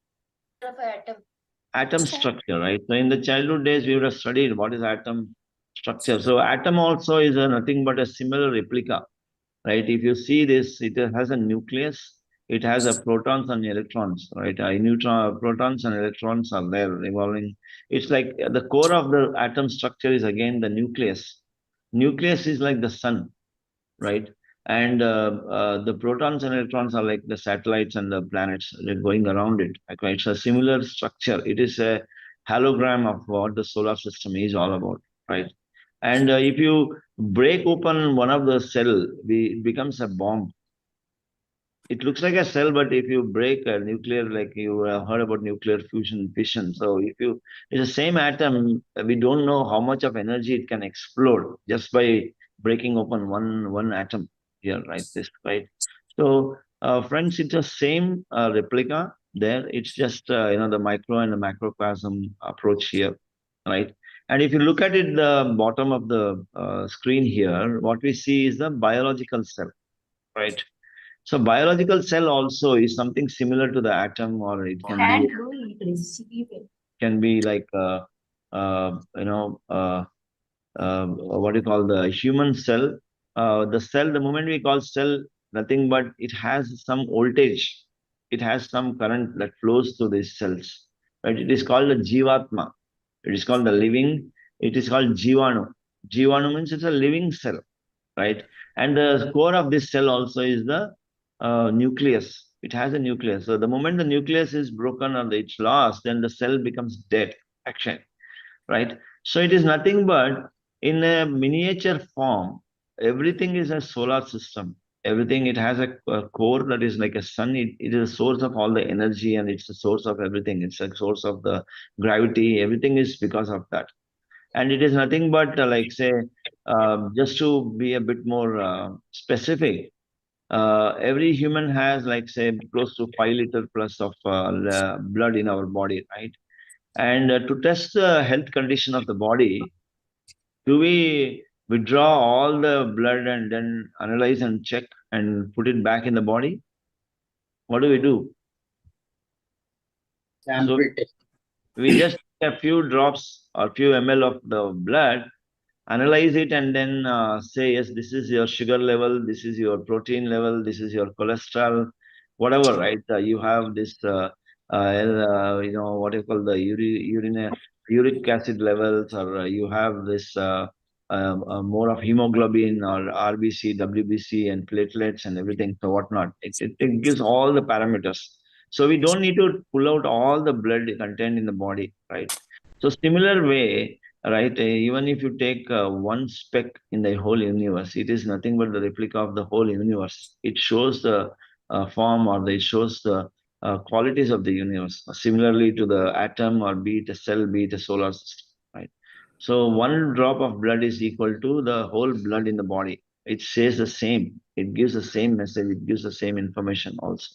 atom structure, right? So in the childhood days, we would have studied what is atom structure. So atom also is nothing but a similar replica, right? If you see this, it has a nucleus, it has a protons and electrons, right? Protons and electrons are there revolving. It's like the core of the atom structure is again the nucleus. Nucleus is like the sun, right? And the protons and electrons are like the satellites and the planets going around it. Okay, it's a similar structure. It is a hologram of what the solar system is all about, right? And if you break open one of the cell, it becomes a bomb. It looks like a cell, but if you break a nuclear, like you heard about nuclear fusion, fission. So if you, it's the same atom, we don't know how much of energy it can explode just by breaking open one atom here, right? This, right? So Friends, it's the same replica there. It's just the micro and the macrocosm approach here, right? And if you look at it, the bottom of the screen here, what we see is the biological cell, right? So biological cell also is something similar to the atom, or it can be like what you call the human cell. The cell, the moment we call cell, nothing but it has some voltage. It has some current that flows through these cells. Right? It is called the Jivatma. It is called the living. It is called Jivanu. Jivanu means it's a living cell, right? And the core of this cell also is the nucleus. It has a nucleus. So the moment the nucleus is broken or it's lost, then the cell becomes dead. Action, right? So it is nothing but in a miniature form, everything is a solar system. Everything, it has a core that is like a sun. It is a source of all the energy, and it's a source of everything. It's a source of the gravity. Everything is because of that. And it is nothing but like say, just to be a bit more specific, every human has like say close to 5 liter plus of blood in our body, right? And to test the health condition of the body, do we withdraw all the blood and then analyze and check and put it back in the body? What do we do? So we just take a few drops or few ml of the blood, analyze it, and then say, yes, this is your sugar level, this is your protein level, this is your cholesterol, whatever, right? You have this, what you call the uric acid levels, or you have this more of hemoglobin or RBC, WBC, and platelets and everything, so whatnot. It gives all the parameters. So we don't need to pull out all the blood contained in the body, right? So similar way, right? Even if you take one speck in the whole universe, it is nothing but the replica of the whole universe. It shows the form, or it shows the qualities of the universe, similarly to the atom, or be it a cell, be it a solar system, right? So one drop of blood is equal to the whole blood in the body. It says the same. It gives the same message. It gives the same information also.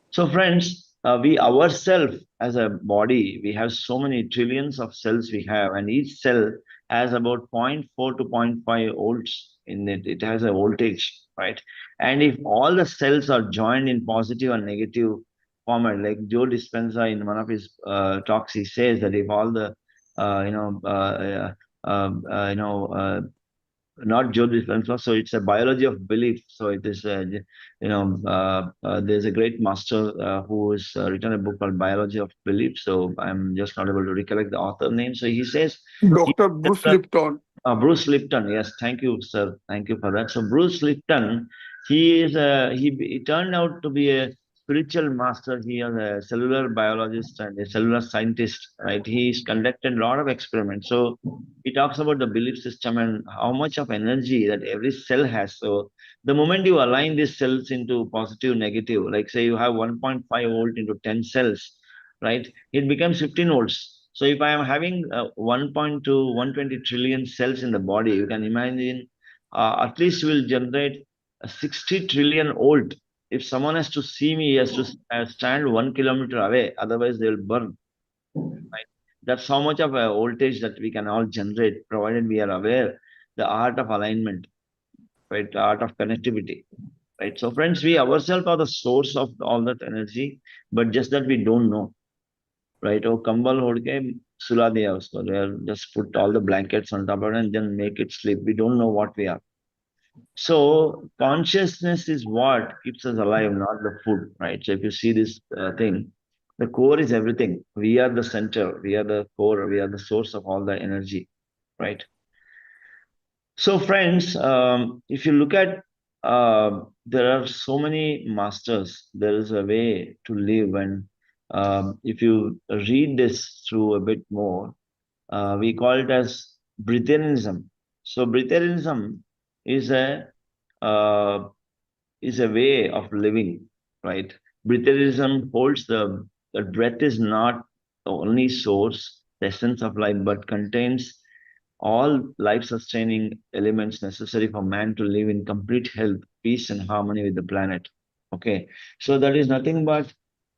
So friends, we ourselves as a body, we have so many trillions of cells we have, and each cell has about 0.4 to 0.5 volts in it. It has a voltage, right? And if all the cells are joined in positive and negative format, like Joe Dispenza in one of his talks, he says that if all the, not Joe Dispenza, so it's a biology of belief. So it is, there's a great master who has written a book called Biology of Belief. So I'm just not able to recollect the author name. So he says,
Dr. Bruce Lipton.
Bruce Lipton, yes, thank you, sir. Thank you for that. So Bruce Lipton, he turned out to be a spiritual master. He is a cellular biologist and a cellular scientist, right? He's conducted a lot of experiments. So he talks about the belief system and how much of energy that every cell has. So the moment you align these cells into positive, negative, like say you have 1.5 volt into 10 cells, right? It becomes 15 volts. So if I am having 1.2, 120 trillion cells in the body, you can imagine at least will generate 60 trillion volt. If someone has to see me, he has to stand 1 kilometer away, otherwise they will burn. Right? That's how much of a voltage that we can all generate, provided we are aware the art of alignment, right? The art of connectivity, right? So friends, we ourselves are the source of all that energy, but just that we don't know. Right? Oh, kambal hodke sula diya usko. Just put all the blankets on top of it and then make it sleep. We don't know what we are. So consciousness is what keeps us alive, not the food, right? So if you see this thing, the core is everything. We are the center. We are the core. We are the source of all the energy, right? So friends, if you look at, there are so many masters. There is a way to live, and if you read this through a bit more, we call it as Breatharianism. So Breatharianism is a uh, is a way of living, right? Breatharianism holds that breath is not the only source, the essence of life, but contains all life-sustaining elements necessary for man to live in complete health, peace, and harmony with the planet. Okay, so that is nothing but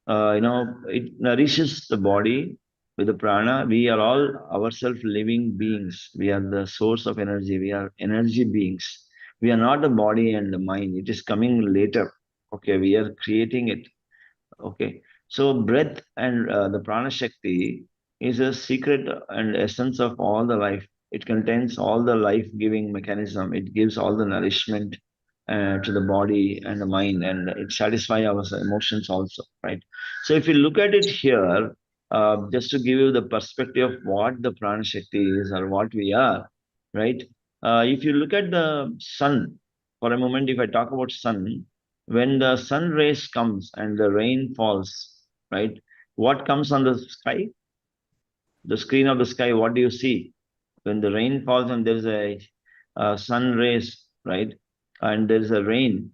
it nourishes the body with the prana. We are all ourselves living beings. We are the source of energy. We are energy beings. We are not the body and the mind. It is coming later. Okay, we are creating it. Okay, so breath and the prana shakti is a secret and essence of all the life. It contains all the life-giving mechanism. It gives all the nourishment to the body and the mind, and it satisfies our emotions also, right? So if you look at it here, just to give you the perspective of what the prana shakti is or what we are, right? If you look at the sun for a moment, if I talk about sun, when the sun rays comes and the rain falls, right? What comes on the sky? The screen of the sky, what do you see? When the rain falls and there's a sun rays, right? And there's a rain.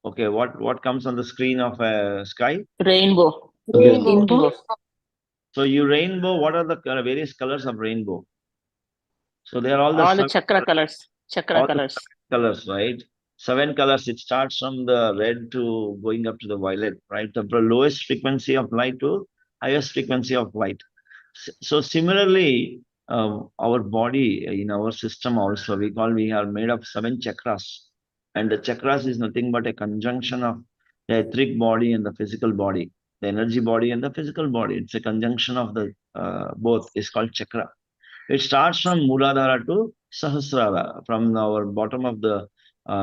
Okay, what comes on the screen of a sky?
Rainbow.
Rainbow.
So you rainbow, what are the various colors of rainbow? So they are all the
All the chakra colors. Chakra
all the
colors.
colors, right? 7 colors, it starts from the red to going up to the violet, right? The lowest frequency of light to highest frequency of light. So similarly, our body in our system also, we are made of 7 chakras. And the chakras is nothing but a conjunction of the etheric body and the physical body, the energy body and the physical body. It's a conjunction of the both. It's called chakra. It starts from Muladhara to Sahasrara, from our bottom of the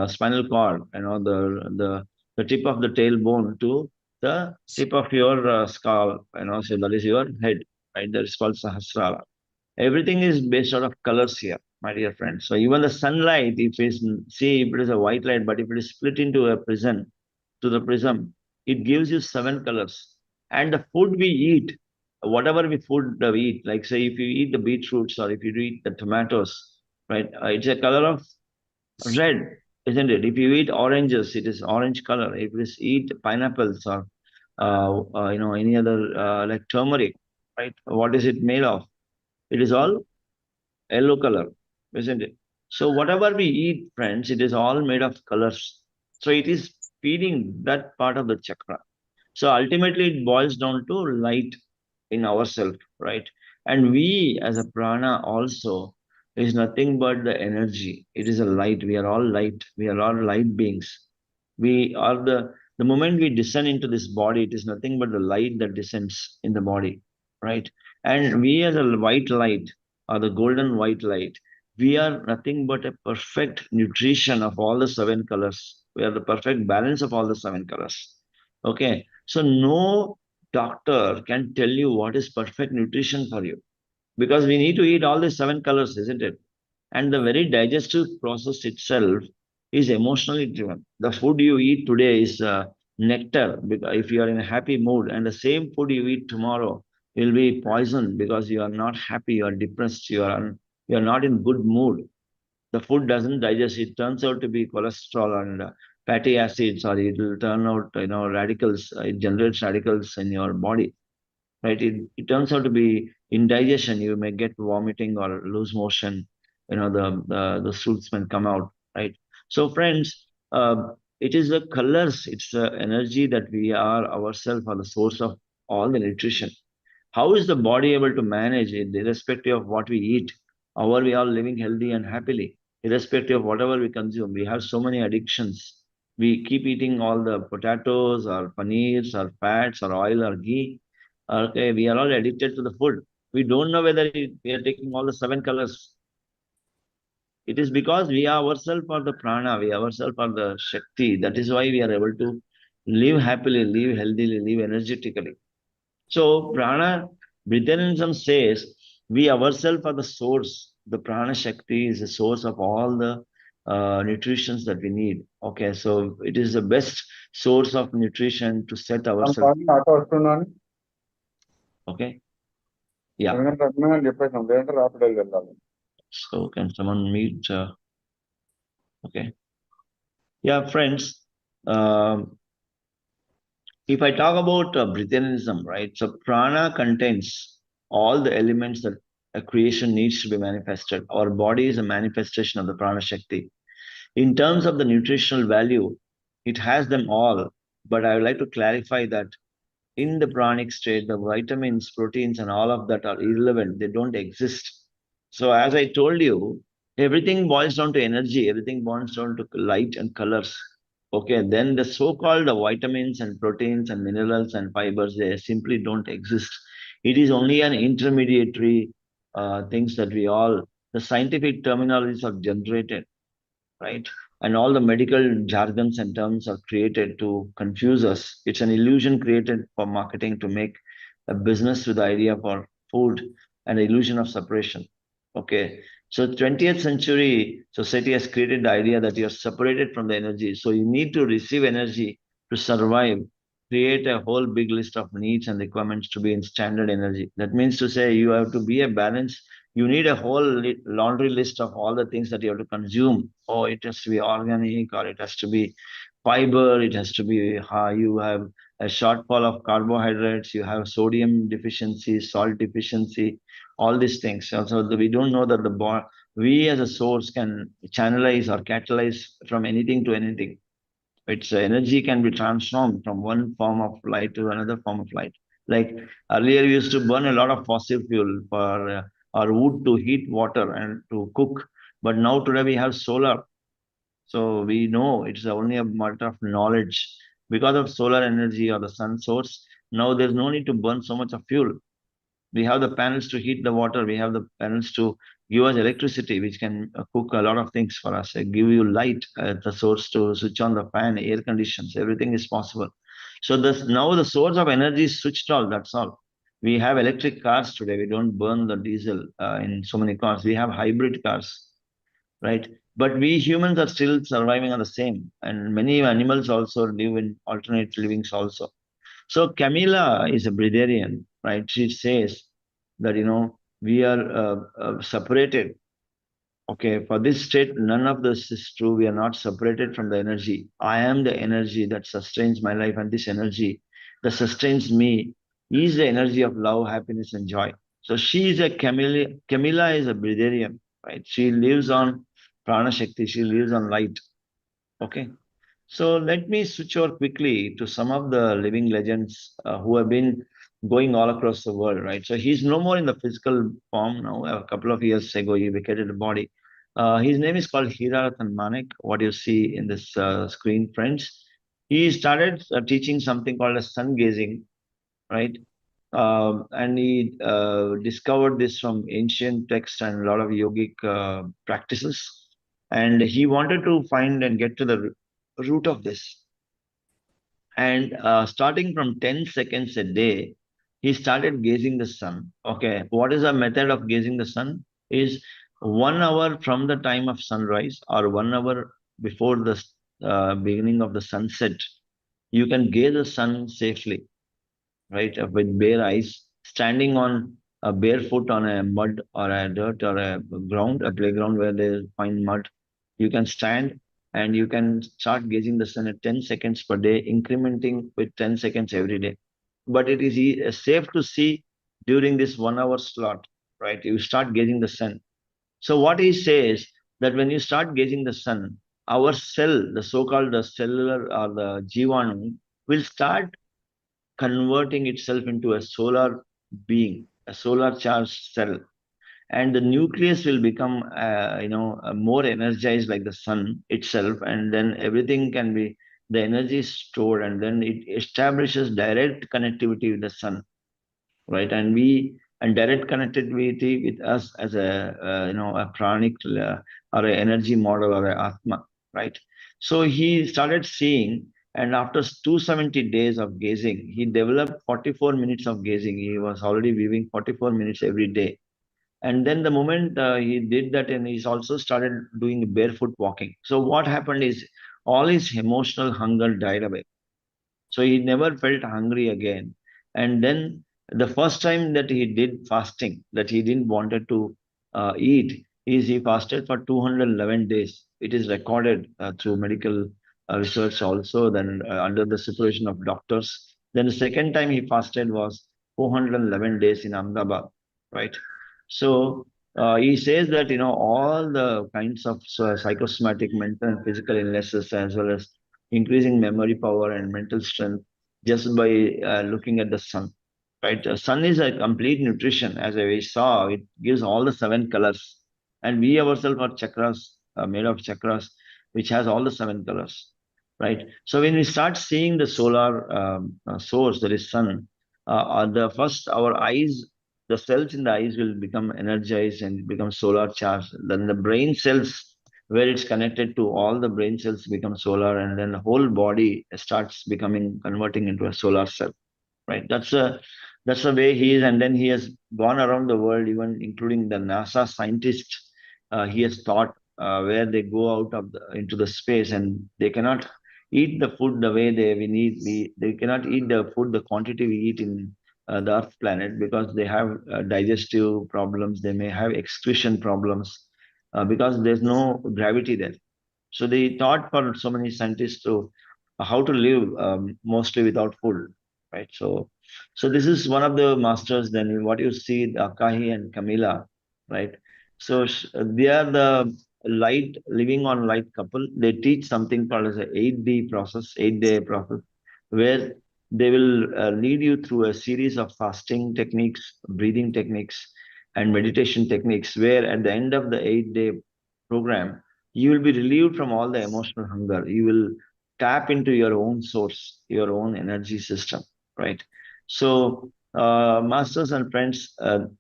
spinal cord, the tip of the tailbone to the tip of your skull, so that is your head, right? That is called Sahasrara. Everything is based out of colors here, my dear friends. So even the sunlight, if it is a white light, but if it is split into a prism, it gives you 7 colors. And the food we eat, whatever we eat, like say if you eat the beetroots or if you eat the tomatoes, right? It's a color of red, isn't it? If you eat oranges, it is orange color. If you eat pineapples or any other like turmeric, right? What is it made of? It is all yellow color, isn't it? So whatever we eat, friends, it is all made of colors. So it is feeding that part of the chakra. So ultimately, it boils down to light in ourselves, right? And we, as a prana, also is nothing but the energy. It is a light. We are all light. We are all light beings. We are the moment we descend into this body, it is nothing but the light that descends in the body, right? And we, as a white light, or the golden white light, we are nothing but a perfect nutrition of all the 7 colors. We are the perfect balance of all the 7 colors. Okay, so no doctor can tell you what is perfect nutrition for you, because we need to eat all the 7 colors, isn't it? And the very digestive process itself is emotionally driven. The food you eat today is nectar, because if you are in a happy mood, and the same food you eat tomorrow will be poison because you are not happy, you are depressed, you are not in good mood. The food doesn't digest. It turns out to be cholesterol and fatty acids, or it will turn out, radicals. It generates radicals in your body, right? It turns out to be indigestion. You may get vomiting or lose motion. The fruits may come out, right? So, friends, it is the colors, it's the energy that we are ourselves are the source of all the nutrition. How is the body able to manage it, irrespective of what we eat? How are we all living healthy and happily, irrespective of whatever we consume? We have so many addictions. We keep eating all the potatoes or paneers or fats or oil or ghee. Okay, we are all addicted to the food. We don't know whether we are taking all the 7 colors. It is because we ourselves are the prana, we ourselves are the Shakti. That is why we are able to live happily, live healthily, live energetically. So prana, Breatharianism says we ourselves are the source. The prana Shakti is the source of all the nutritions that we need. Okay, so it is the best source of nutrition to set ourselves. Okay. Yeah. So can someone mute? Okay. Yeah, friends. If I talk about Breatharianism, right? So prana contains all the elements that a creation needs to be manifested. Our body is a manifestation of the prana Shakti. In terms of the nutritional value, it has them all. But I would like to clarify that in the pranic state, the vitamins, proteins, and all of that are irrelevant. They don't exist. So as I told you, everything boils down to energy. Everything boils down to light and colors. Okay, then the so-called vitamins and proteins and minerals and fibers, they simply don't exist. It is only an intermediary things that the scientific terminologies are generated, right? And all the medical jargons and terms are created to confuse us. It's an illusion created for marketing to make a business with the idea for food and the illusion of separation. Okay. So 20th century society has created the idea that you're separated from the energy. So you need to receive energy to survive, create a whole big list of needs and requirements to be in standard energy. That means to say you have to be a balance. You need a whole laundry list of all the things that you have to consume. Oh, it has to be organic, or it has to be fiber, it has to be high. You have a shortfall of carbohydrates, you have sodium deficiency, salt deficiency, all these things. Also, we don't know that we as a source can channelize or catalyze from anything to anything. Its energy can be transformed from one form of light to another form of light. Like earlier, we used to burn a lot of fossil fuel for or wood to heat water and to cook. But now today we have solar. So we know it's only a matter of knowledge. Because of solar energy or the sun source, now there's no need to burn so much of fuel. We have the panels to heat the water. We have the panels to give us electricity, which can cook a lot of things for us. Give you light at the source to switch on the fan, air conditions. Everything is possible. So now the source of energy is switched on. That's all. We have electric cars today. We don't burn the diesel in so many cars. We have hybrid cars, right? But we humans are still surviving on the same, and many animals also live in alternate livings also. So Camilla is a breatharian, right? She says that, we are separated. Okay, for this state, none of this is true. We are not separated from the energy. I am the energy that sustains my life, and this energy that sustains me is the energy of love, happiness, and joy. So she is a Camilla. Camilla is a breatharian, right? She lives on prana shakti. She lives on light. Okay. So let me switch over quickly to some of the living legends who have been going all across the world, right? So he's no more in the physical form now. A couple of years ago, he vacated the body. His name is called Hiraratan Manik, what you see in this screen, friends. He started teaching something called a sun gazing, right? And he discovered this from ancient texts and a lot of yogic practices. And he wanted to find and get to the root of this. And starting from 10 seconds a day, he started gazing the sun. Okay, what is the method of gazing the sun? Is 1 hour from the time of sunrise or 1 hour before the beginning of the sunset, you can gaze the sun safely, right? With bare eyes, standing on a barefoot on a mud or a dirt or a ground, a playground where they find mud. You can stand and you can start gazing the sun at 10 seconds per day, incrementing with 10 seconds every day. But it is safe to see during this 1 hour slot, right? You start gazing the sun. So what he says that when you start gazing the sun, our cell, the so-called the cellular or the jivanu, will start converting itself into a solar being, a solar charged cell. And the nucleus will become, more energized like the sun itself. And then everything can be, the energy is stored, and then it establishes direct connectivity with the sun, right? And direct connectivity with us as a pranic or an energy model or an atma, right? So he started seeing, and after 270 days of gazing, he developed 44 minutes of gazing. He was already viewing 44 minutes every day. And then the moment he did that, and he's also started doing barefoot walking. So what happened is all his emotional hunger died away. So he never felt hungry again. And then the first time that he did fasting, that he didn't wanted to eat, is he fasted for 211 days. It is recorded through medical research also, then under the supervision of doctors. Then the second time he fasted was 411 days in Ahmedabad, right? So he says that, all the kinds of psychosomatic, mental and physical illnesses, as well as increasing memory power and mental strength just by looking at the sun. Right, the sun is a complete nutrition. As we saw, it gives all the 7 colors, and we ourselves are chakras, made of chakras, which has all the 7 colors. Right. So when we start seeing the solar source, that is sun, the first our eyes, the cells in the eyes will become energized and become solar charged. Then the brain cells, where it's connected to, all the brain cells become solar, and then the whole body starts becoming converting into a solar cell. Right. That's the way he is, and then he has gone around the world, even including the NASA scientists. He has taught where they go out of into the space, and they cannot eat the food the way we need. They cannot eat the food the quantity we eat in the Earth planet, because they have digestive problems. They may have excretion problems because there's no gravity there. So they taught for so many scientists to how to live mostly without food, right? So this is one of the masters. Then what you see, the Akahi and Camila, right? So they are the light, living on light couple. They teach something called as a 8D process, 8-day process, where they will lead you through a series of fasting techniques, breathing techniques, and meditation techniques, where at the end of the 8-day program, you will be relieved from all the emotional hunger. You will tap into your own source, your own energy system, right? So, masters and friends,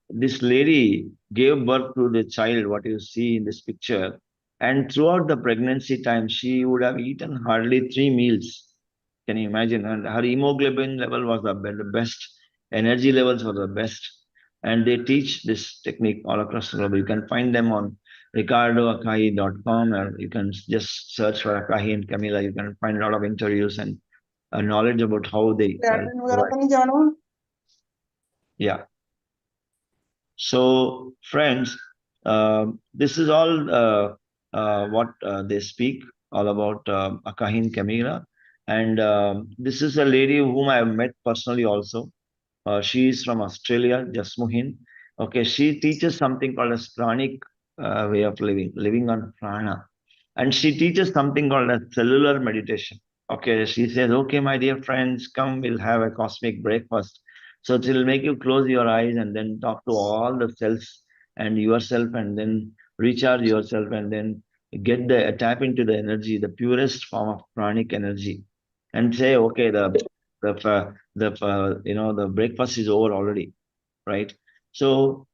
this lady gave birth to the child, what you see in this picture. And throughout the pregnancy time, she would have eaten hardly 3 meals. Can you imagine? And her hemoglobin level was the best, energy levels were the best. And they teach this technique all across the globe. You can find them on ricardoakai.com, or you can just search for Akahi and Camila. You can find a lot of interviews and knowledge about how they yeah. So friends, this is all what they speak all about, Akahi and Camila. And this is a lady whom I have met personally also. She is from Australia, Jasmuhin. Okay, she teaches something called as pranic way of living on prana. And she teaches something called as cellular meditation. Okay, she says, okay, my dear friends, come, we'll have a cosmic breakfast. So it will make you close your eyes and then talk to all the cells and yourself, and then recharge yourself, and then get the tap into the energy, the purest form of pranic energy, and say, okay, the breakfast is over already, right? So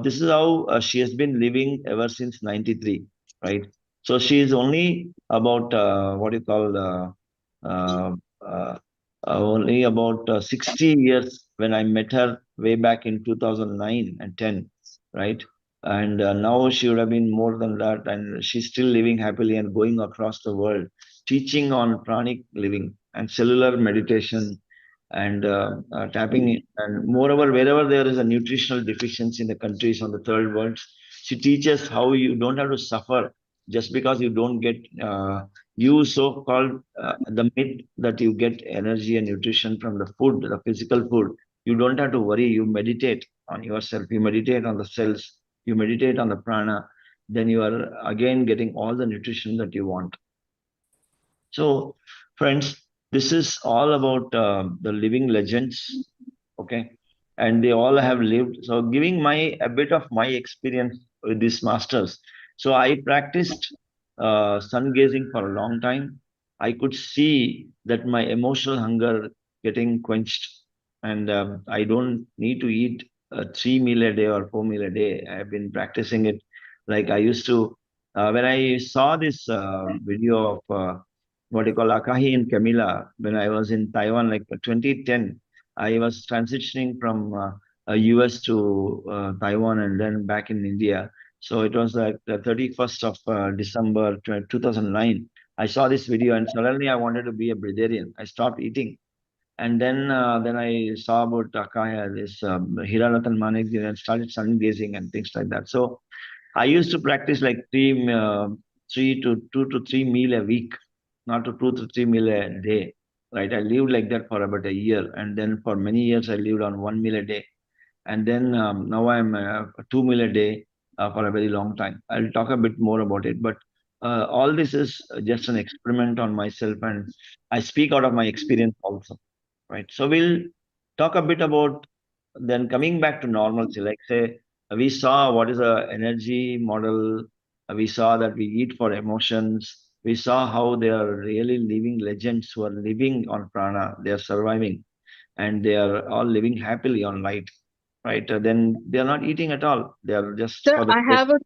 this is how she has been living ever since 93, right? So she is only about what you call uh, uh, only about 60 years when I met her way back in 2009 and 10, right? And now she would have been more than that, and she's still living happily and going across the world, teaching on pranic living and cellular meditation, and tapping in. And moreover, wherever there is a nutritional deficiency in the countries on the third world, she teaches how you don't have to suffer just because you don't get you so-called the myth that you get energy and nutrition from the food, the physical food. You don't have to worry. You meditate on yourself. You meditate on the cells. You meditate on the prana. Then you are again getting all the nutrition that you want. So, friends, this is all about the living legends, okay? And they all have lived. So, giving a bit of my experience with these masters. So, I practiced sun gazing for a long time. I could see that my emotional hunger getting quenched, and I don't need to eat 3 meal a day or 4 meal a day. I've been practicing it like I used to. When I saw this video of what you call Akahi and Camila, when I was in Taiwan, like 2010, I was transitioning from US to Taiwan and then back in India. So it was like the 31st of December 2009. I saw this video and suddenly I wanted to be a Breatharian. I stopped eating. And then I saw about Akaya, this Hiranathan Manik, and started sun gazing and things like that. So I used to practice like 2 to 3 meal a week, not to 2 to 3 meal a day, right? I lived like that for about a year, and then for many years I lived on 1 meal a day, and then now I'm 2 meal a day for a very long time. I'll talk a bit more about it, but all this is just an experiment on myself, and I speak out of my experience also, right? So we'll talk a bit about then coming back to normalcy. Like say, we saw what is a energy model. We saw that we eat for emotions. We saw how they are really living legends who are living on prana. They are surviving, and they are all living happily on light, right? Then they are not eating at all. They are just
Sir,
for the
I have a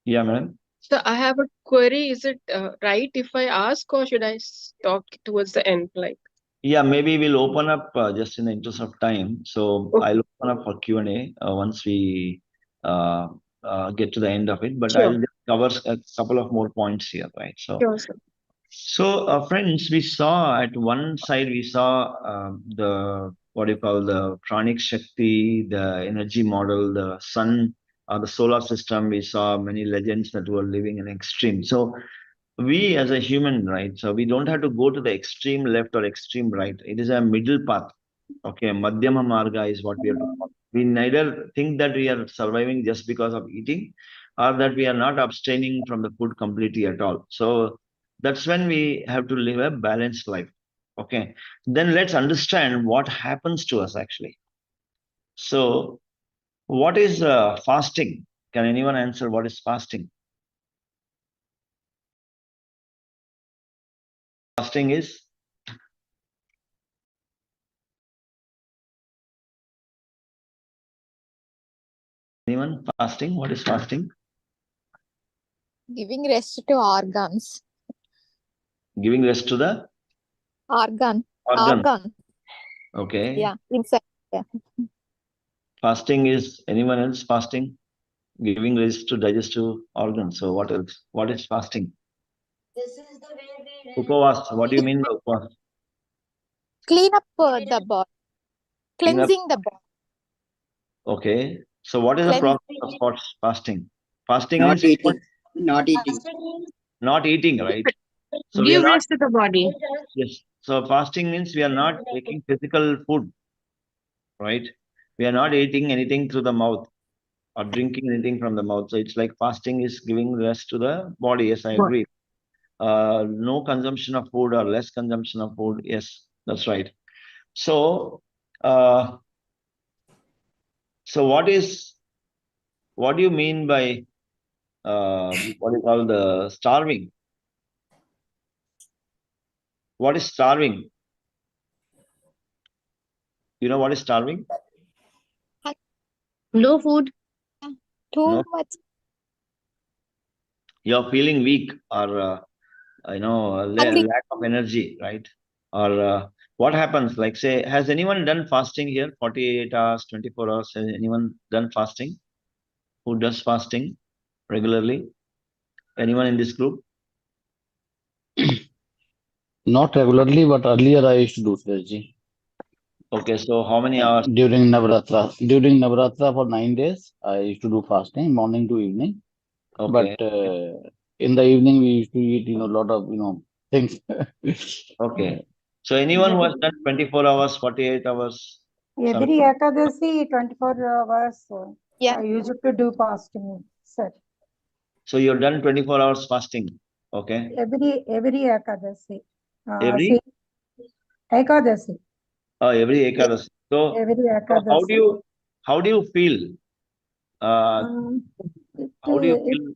yeah, madam.
sir, I have a query. Is it right if I ask, or should I talk towards the end? Like,
Yeah, maybe we'll open up just in the interest of time. So
okay,
I'll open up for Q&A once we uh, get to the end of it. But
sure,
I'll just cover a couple of more points here, right?
sure, sir.
So friends, we saw at one side, we saw the, what do you call, the pranic Shakti, the energy model, the sun, the solar system. We saw many legends that were living in extreme. So we as a human, right? So we don't have to go to the extreme left or extreme right. It is a middle path. Okay, Madhyama Marga is what we have to follow. We neither think that we are surviving just because of eating, or that we are not abstaining from the food completely at all. So that's when we have to live a balanced life. Okay, then let's understand what happens to us actually. So, what is fasting? Can anyone answer what is fasting? Fasting is anyone fasting? What is fasting?
Giving rest to organs.
Giving rest to the
Organ.
organ. Okay.
Yeah. Inside. Yeah.
Fasting is anyone else fasting? Giving rest to digestive organs. So what else? What is fasting? Upavas. What do you mean by upavas?
Clean up the body.
Clean up.
Cleansing the body.
Okay. So what is the process of fasting? Fasting
Not
means
eating. Not eating.
not eating, right? So we are
Give
not.
rest to the body.
Yes. So fasting means we are not taking physical food, right? We are not eating anything through the mouth or drinking anything from the mouth. So it's like fasting is giving rest to the body. Yes, I agree. No consumption of food or less consumption of food. Yes, that's right. So, what do you mean by what is called the starving? What is starving? You know what is starving?
No food.
Too
No.
much.
You're feeling weak or
Hungry.
lack of energy, right? Or what happens? Like say, has anyone done fasting here? 48 hours, 24 hours. Has anyone done fasting? Who does fasting regularly? Anyone in this group?
Not regularly, but earlier I used to do Suresh.
Okay, so how many hours?
During Navratra. During Navratra for 9 days, I used to do fasting, morning to evening.
Okay.
But in the evening, we used to eat, a lot of, things.
Okay. So anyone who has done 24 hours, 48 hours?
Every Ekadasi, 24 hours,
Yeah.
I used to do fasting, sir.
So you've done 24 hours fasting. Okay.
Every Ekadasi.
Every?
Ekadasi.
Every Ekadasi. So,
Every
so
Ekadasi.
how do you feel? How do you feel?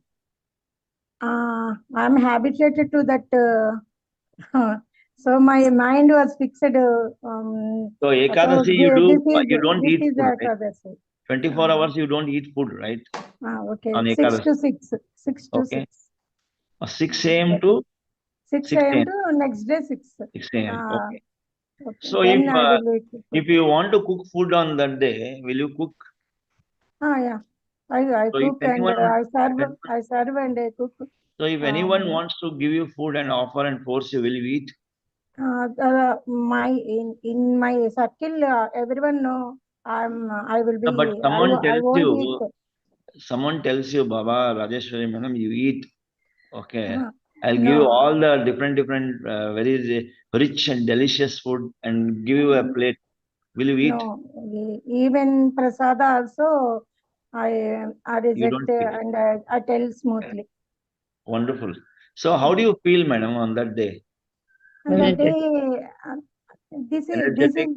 I'm habituated to that. So my mind was fixed.
So Ekadasi you don't
This
eat
is
food, right?
Ekadasi.
24 hours you don't eat food, right?
Okay.
On
6
Ekadasi.
to 6. 6 to
Okay.
6.
6 a.m. to
6
6
a.m.
a.m.
to next day 6.
6 a.m. Okay.
Okay.
So
Then I will eat.
if you want to cook food on that day, will you cook?
Yeah. I
So if
cook and
anyone,
I serve and I cook.
so if anyone wants to give you food and offer and force you, will you eat?
In my circle, everyone know I will be.
But
I won't eat.
someone tells you, Baba, Rajeshwari, madam, you eat. Okay. I'll give
No.
you all the different, very rich and delicious food and give you a plate. Will you eat?
No. Even prasada also, I
You
reject
don't feel it.
and I tell smoothly.
Wonderful. So how do you feel, madam, on that day?
And that
Energetic.
day, this
Energetic.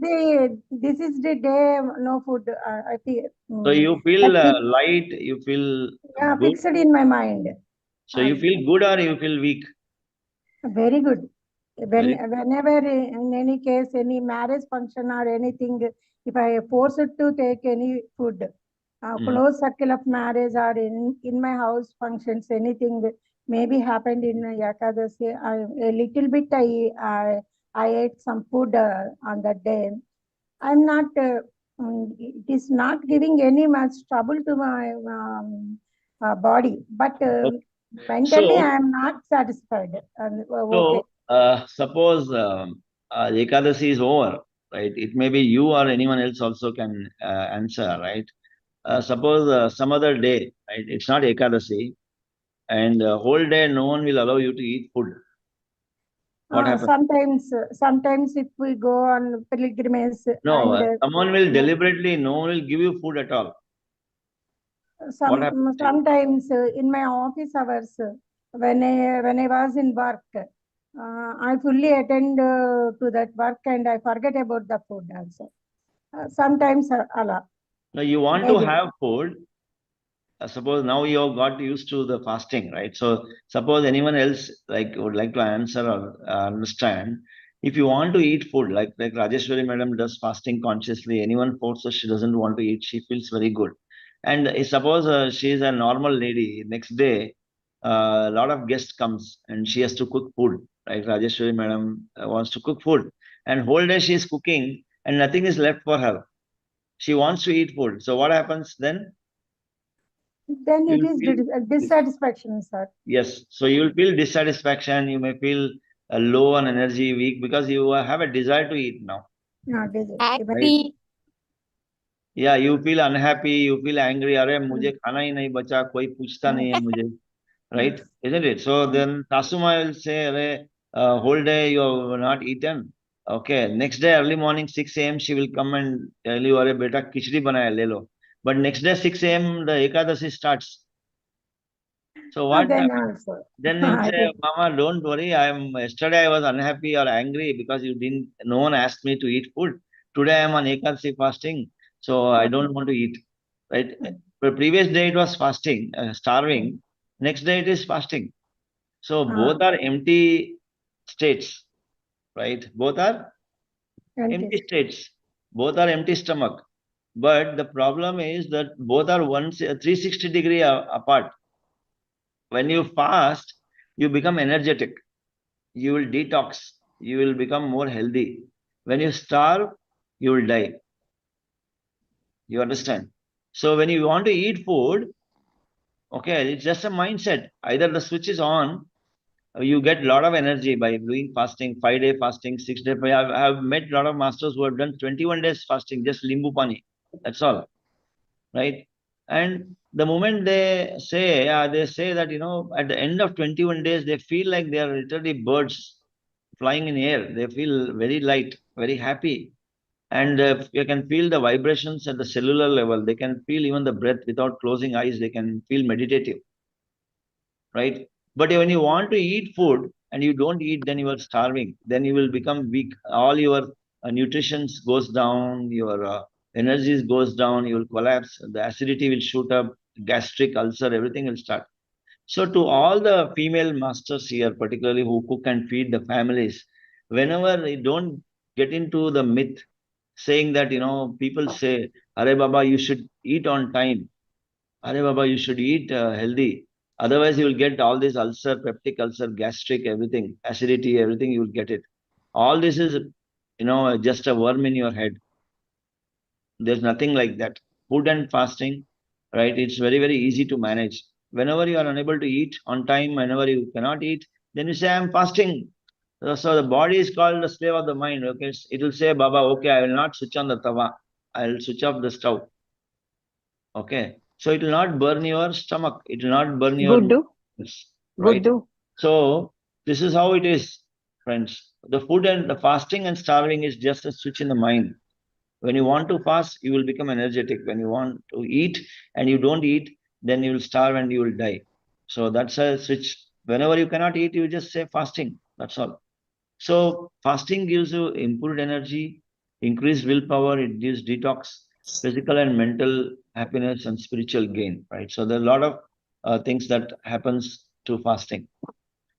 is the day no food. I feel.
So you feel
That
light, you feel
yeah,
good.
fixed in my mind.
So you feel good or you feel weak?
Very good.
Very
Whenever in any case, any marriage function or anything, if I am forced to take any food, close circle of marriage or in my house functions, anything maybe happened in Ekadasi, a little bit I ate some food on that day. I'm not, it is not giving any much trouble to my body, but mentally
So,
I am not satisfied. Okay.
suppose Ekadasi is over, right? It may be you or anyone else also can answer, right? Suppose some other day, right? It's not Ekadasi, and whole day no one will allow you to eat food. What happens?
Sometimes if we go on pilgrimage
No,
and
someone will deliberately, no one will give you food at all. What happens to you?
sometimes in my office hours, when I was in work, I fully attend to that work and I forget about the food also. Sometimes Allah.
No, you want to
Maybe.
have food. Suppose now you have got used to the fasting, right? So suppose anyone else would like to answer or understand. If you want to eat food, like Rajeshwari madam does fasting consciously, anyone forces she doesn't want to eat, she feels very good. And suppose she is a normal lady, next day a lot of guests comes and she has to cook food, right? Rajeshwari madam wants to cook food, and whole day she is cooking and nothing is left for her. She wants to eat food. So what happens then?
Then it
You'll
is
feel
dissatisfaction, sir.
yes. So you will feel dissatisfaction. You may feel low on energy, weak, because you have a desire to eat now.
Not
Happy.
Yeah, you feel unhappy. You feel angry. अरे मुझे खाना ही नहीं बचा, कोई पूछता नहीं है मुझे, right? Isn't it? So then Tasuma will say, अरे whole day you have not eaten. Okay, next day early morning 6 a.m. she will come and tell you, अरे बेटा खिचड़ी बनाया ले लो. But next day 6 a.m. the Ekadasi starts. So what
Then
happens?
also.
Then you say, Mama, don't worry. Yesterday I was unhappy or angry because no one asked me to eat food. Today I am on Ekadasi fasting, so I don't want to eat. Right? The previous day it was fasting, starving. Next day it is fasting. So both are empty states, right? Both are empty states. Both are empty stomach. But the problem is that both are 360-degree apart. When you fast, you become energetic. You will detox. You will become more healthy. When you starve, you will die. You understand? So when you want to eat food, okay, it's just a mindset. Either the switch is on, you get a lot of energy by doing fasting, 5-day fasting, 6-day. I've met a lot of masters who have done 21 days fasting, just limbu pani. That's all, right? And the moment they say that, at the end of 21 days, they feel like they are literally birds flying in air. They feel very light, very happy. And you can feel the vibrations at the cellular level. They can feel even the breath without closing eyes. They can feel meditative, right? But when you want to eat food and you don't eat, then you are starving. Then you will become weak. All your nutrition goes down. Your energies goes down. You will collapse. The acidity will shoot up. Gastric ulcer, everything will start. So to all the female masters here, particularly who cook and feed the families, whenever they don't get into the myth saying that, people say, Are Baba, you should eat on time. Are Baba, you should eat healthy. Otherwise, you will get all this ulcer, peptic ulcer, gastric, everything, acidity, everything, you will get it. All this is, just a worm in your head. There's nothing like that. Food and fasting, right? It's very, very easy to manage. Whenever you are unable to eat on time, whenever you cannot eat, then you say, I'm fasting. So the body is called the slave of the mind. Okay, it will say, Baba, okay, I will not switch on the tawa. I will switch off the stove. Okay, so it will not burn your stomach. It will not burn your right. So this is how it is, friends. The food and the fasting and starving is just a switch in the mind. When you want to fast, you will become energetic. When you want to eat and you don't eat, then you will starve and you will die. So that's a switch Whenever you cannot eat, you just say fasting. That's all. So fasting gives you improved energy, increased willpower, it gives detox, physical and mental happiness and spiritual gain, right? So there are a lot of things that happens to fasting.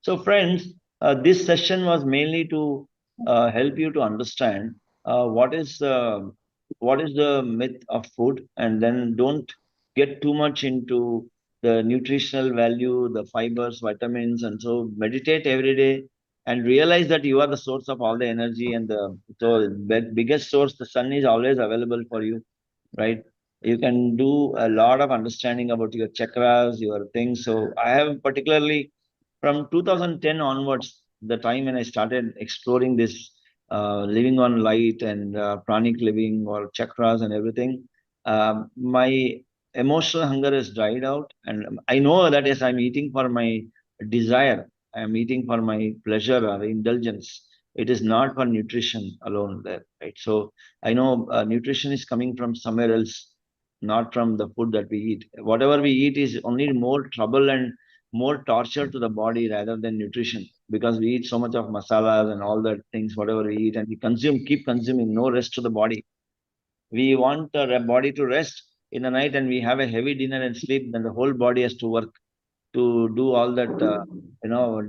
So friends, this session was mainly to help you to understand what is the myth of food, and then don't get too much into the nutritional value, the fibers, vitamins, and so meditate every day and realize that you are the source of all the energy, and the biggest source, the sun, is always available for you, right? You can do a lot of understanding about your chakras, your things. So I have particularly from 2010 onwards, the time when I started exploring this living on light and pranic living or chakras and everything, my emotional hunger has died out. And I know that yes, I'm eating for my desire, I'm eating for my pleasure or indulgence. It is not for nutrition alone there, right? So I know nutrition is coming from somewhere else, not from the food that we eat. Whatever we eat is only more trouble and more torture to the body rather than nutrition, because we eat so much of masalas and all that things, whatever we eat, and we consume, keep consuming, no rest to the body. We want our body to rest in the night and we have a heavy dinner and sleep, then the whole body has to work to do all that,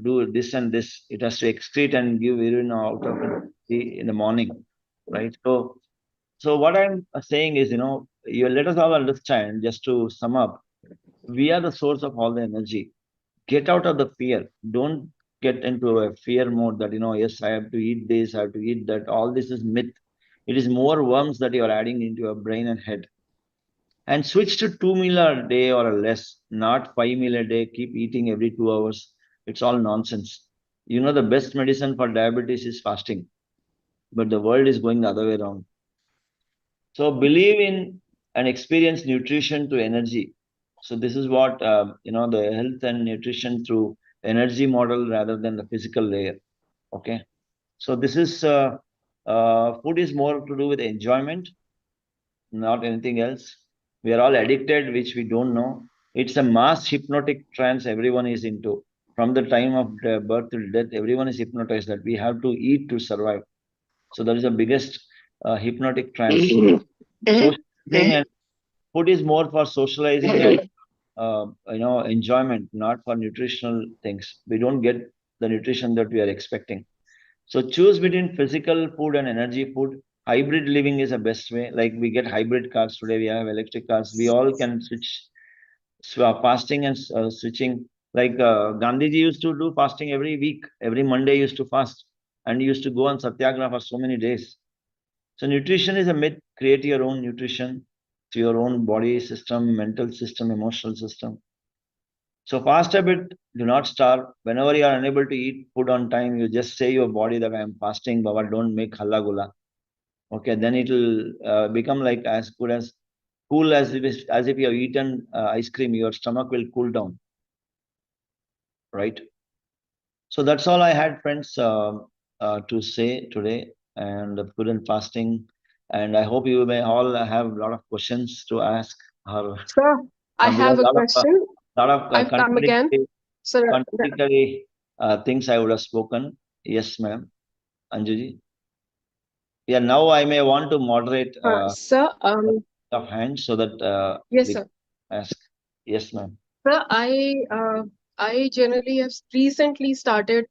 do this and this. It has to excrete and give urine out of it in the morning, right? So what I'm saying is, you let us all understand, just to sum up, we are the source of all the energy. Get out of the fear. Don't get into a fear mode that, yes, I have to eat this, I have to eat that. All this is myth. It is more worms that you are adding into your brain and head. And switch to 2 meal a day or less, not 5 meal a day. Keep eating every 2 hours. It's all nonsense. The best medicine for diabetes is fasting, but the world is going the other way around. So believe in and experience nutrition to energy. So this is what, the health and nutrition through energy model rather than the physical layer. Okay. So this is, food is more to do with enjoyment, not anything else. We are all addicted, which we don't know. It's a mass hypnotic trance everyone is into. From the time of birth till death, everyone is hypnotized that we have to eat to survive. So that is the biggest hypnotic trance. Socializing and food is more for socializing and enjoyment, not for nutritional things. We don't get the nutrition that we are expecting. So choose between physical food and energy food. Hybrid living is the best way. Like we get hybrid cars today, we have electric cars. We all can switch fasting and switching. Like Gandhiji used to do fasting every week. Every Monday he used to fast, and he used to go on satyagraha for so many days. So nutrition is a myth. Create your own nutrition to your own body system, mental system, emotional system. So fast a bit, do not starve. Whenever you are unable to eat food on time, you just say your body that I am fasting, Baba, don't make halla gula. Okay, then it will become like as good as cool as if you have eaten ice cream, your stomach will cool down. Right? So that's all I had, friends, to say today, and food and fasting. And I hope you may all have a lot of questions to ask her.
Sir, I have a question.
Lot of
I've come again. Sir,
contradictory things I would have spoken. Yes, ma'am. Anjuji. Yeah, now I may want to moderate
sir,
of hands so that
yes,
we
sir.
can ask. Yes, ma'am.
Sir, I generally have recently started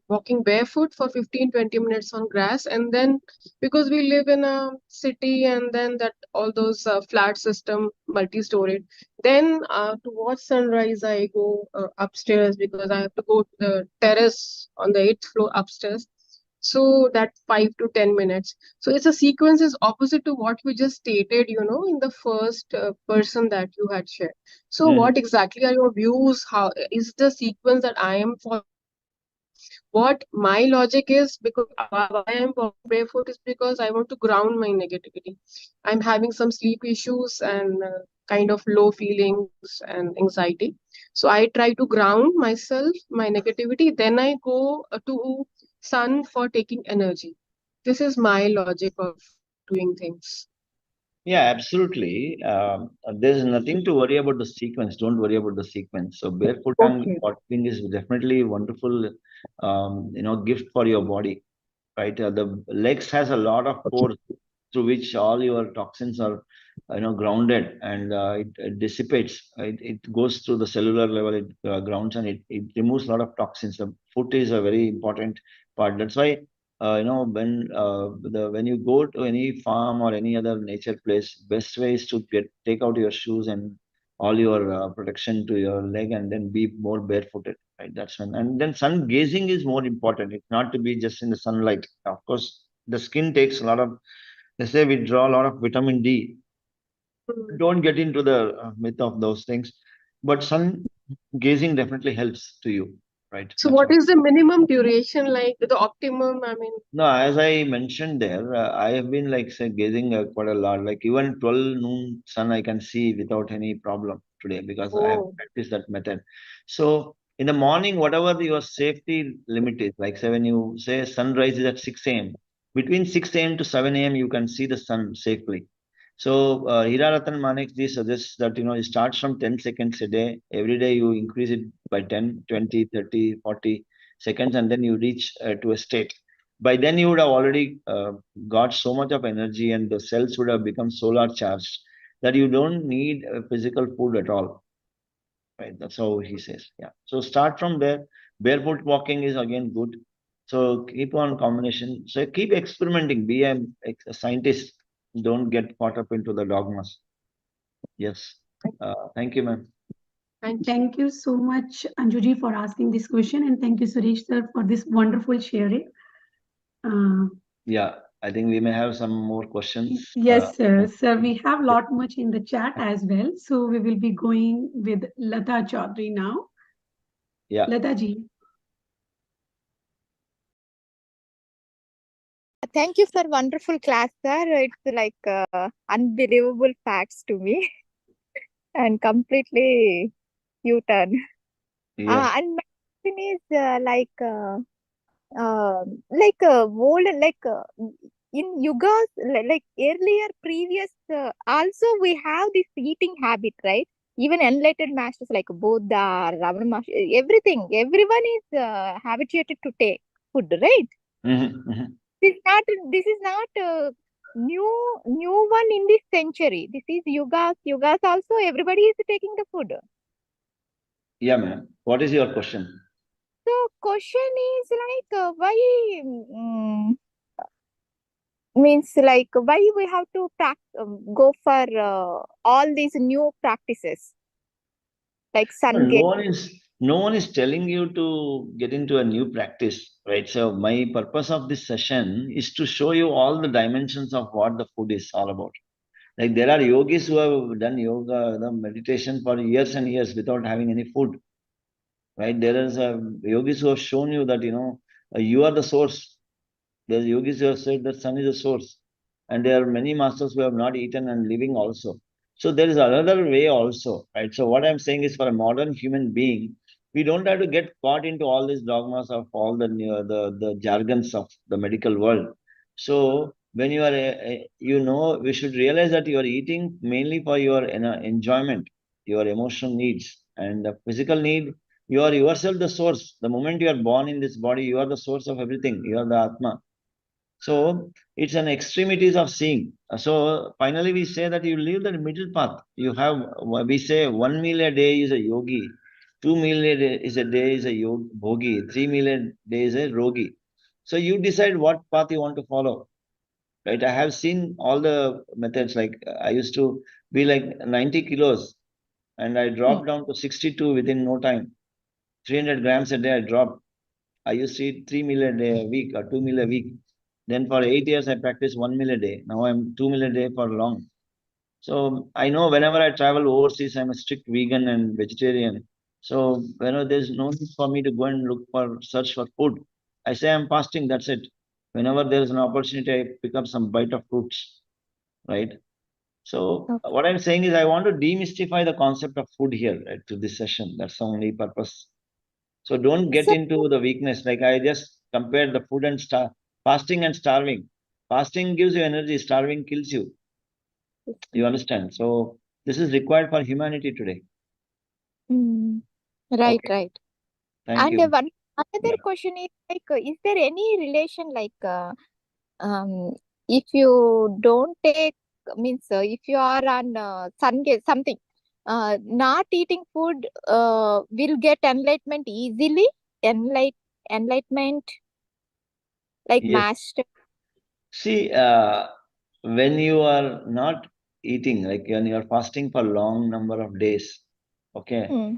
walking barefoot for 15-20 minutes on grass, and then because we live in a city and then that all those flat system multi-storied, then to watch sunrise I go upstairs because I have to go to the terrace on the 8th floor upstairs. So that 5 to 10 minutes. So it's a sequence is opposite to what we just stated, in the first person that you had shared. So what exactly are your views? How is the sequence that I am following? What my logic is, because why I am walking barefoot is because I want to ground my negativity. I'm having some sleep issues and kind of low feelings and anxiety. So I try to ground myself, my negativity. Then I go to sun for taking energy. This is my logic of doing things.
Yeah, absolutely. There's nothing to worry about the sequence. Don't worry about the sequence. So barefoot
Okay.
walking is definitely wonderful, gift for your body, right? The legs has a lot of pores through which all your toxins are, grounded, and it dissipates. It goes through the cellular level. It grounds, and it removes a lot of toxins. The foot is a very important part. That's why when you go to any farm or any other nature place, best way is to take out your shoes and all your protection to your leg, and then be more barefooted, right? That's when. And then sun gazing is more important. It's not to be just in the sunlight. Of course, the skin takes a lot of, let's say we draw a lot of vitamin D. Don't get into the myth of those things, but sun gazing definitely helps to you, right?
So
That's
what
what.
is the minimum duration, like the optimum? I mean,
No, as I mentioned there, I have been like say gazing quite a lot. Like even 12 noon sun, I can see without any problem today because I have
oh,
practiced that method. So in the morning, whatever your safety limit is, like say when you say sunrise is at 6 a.m., between 6 a.m. to 7 a.m., you can see the sun safely. So Hira Ratan Manek ji suggests that it starts from 10 seconds a day. Every day you increase it by 10, 20, 30, 40 seconds, and then you reach to a state. By then you would have already got so much of energy, and the cells would have become solar charged that you don't need physical food at all, right? That's how he says. Yeah, so start from there. Barefoot walking is again good, so keep on combination, so keep experimenting, be a scientist, don't get caught up into the dogmas. Yes. Thank you, ma'am.
thank you.
Thank you so much, Anjuji, for asking this question, and thank you, Suresh sir, for this wonderful sharing.
Yeah, I think we may have some more questions.
Yes, sir. Sir, we have a lot much in the chat as well. So we will be going with Lata Chaudhary now.
Yeah.
Lata ji.
Thank you for wonderful class, sir. It's like unbelievable facts to me and completely U-turn.
Yes.
And my question is old, in yugas, like earlier, previous, also we have this eating habit, right? Even enlightened masters like Buddha, Brahmarshi, everything, everyone is habituated to take food, right? This is not new one in this century. This is yugas also everybody is taking the food.
Yeah, ma'am. What is your question?
So question is like why means like why we have to go for all these new practices like sun
No one is telling you to get into a new practice, right? So my purpose of this session is to show you all the dimensions of what the food is all about. Like there are yogis who have done yoga, the meditation for years and years without having any food, right? There is yogis who have shown you that you are the source. There's yogis who have said that sun is the source, and there are many masters who have not eaten and living also. So there is another way also, right? So what I'm saying is, for a modern human being, we don't have to get caught into all these dogmas of all the jargons of the medical world. So when you are, we should realize that you are eating mainly for your enjoyment, your emotional needs, and the physical need. You are yourself the source. The moment you are born in this body, you are the source of everything. You are the Atma. So it's an extremities of seeing. So finally, we say that you live the middle path. We say 1 meal a day is a yogi, 2 meal a day is a bhogi, 3 meal a day is a rogi. So you decide what path you want to follow, right? I have seen all the methods. Like I used to be like 90 kilos, and I dropped down to 62 within no time. 300 grams a day I dropped. I used to eat 3 meal a day a week or 2 meal a week. Then for 8 years, I practiced 1 meal a day. Now I'm 2 meal a day for long. So I know whenever I travel overseas, I'm a strict vegan and vegetarian. So there's no need for me to go and look for search for food. I say I'm fasting. That's it. Whenever there's an opportunity, I pick up some bite of fruits. Right. So
Okay.
what I'm saying is, I want to demystify the concept of food here, right, to this session. That's the only purpose. So don't get
So,
into the weakness. Like I just compared the food and fasting and starving. Fasting gives you energy, starving kills you. You understand? So this is required for humanity today.
Right,
Okay.
right.
Thank
And
you.
another
Yeah.
question is like, is there any relation if you don't take, means if you are on sun something, not eating food will get enlightenment easily, enlightenment like
Yes.
master.
See, when you are not eating, like when you are fasting for long number of days, okay,
Mm,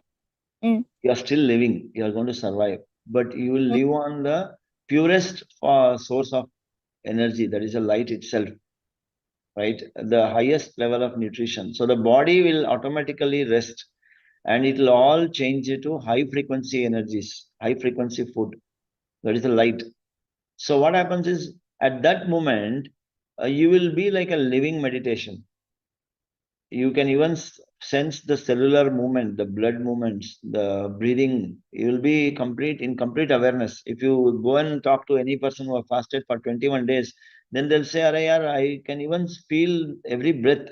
mm,
you are still living, you are going to survive, but you will
mm,
live on the purest source of energy, that is the light itself, right? The highest level of nutrition. So the body will automatically rest and it will all change to high frequency energies, high frequency food. That is the light. So what happens is at that moment, you will be like a living meditation. You can even sense the cellular movement, the blood movements, the breathing. You will be in complete awareness. If you go and talk to any person who have fasted for 21 days, then they'll say, "Arey yaar, I can even feel every breath.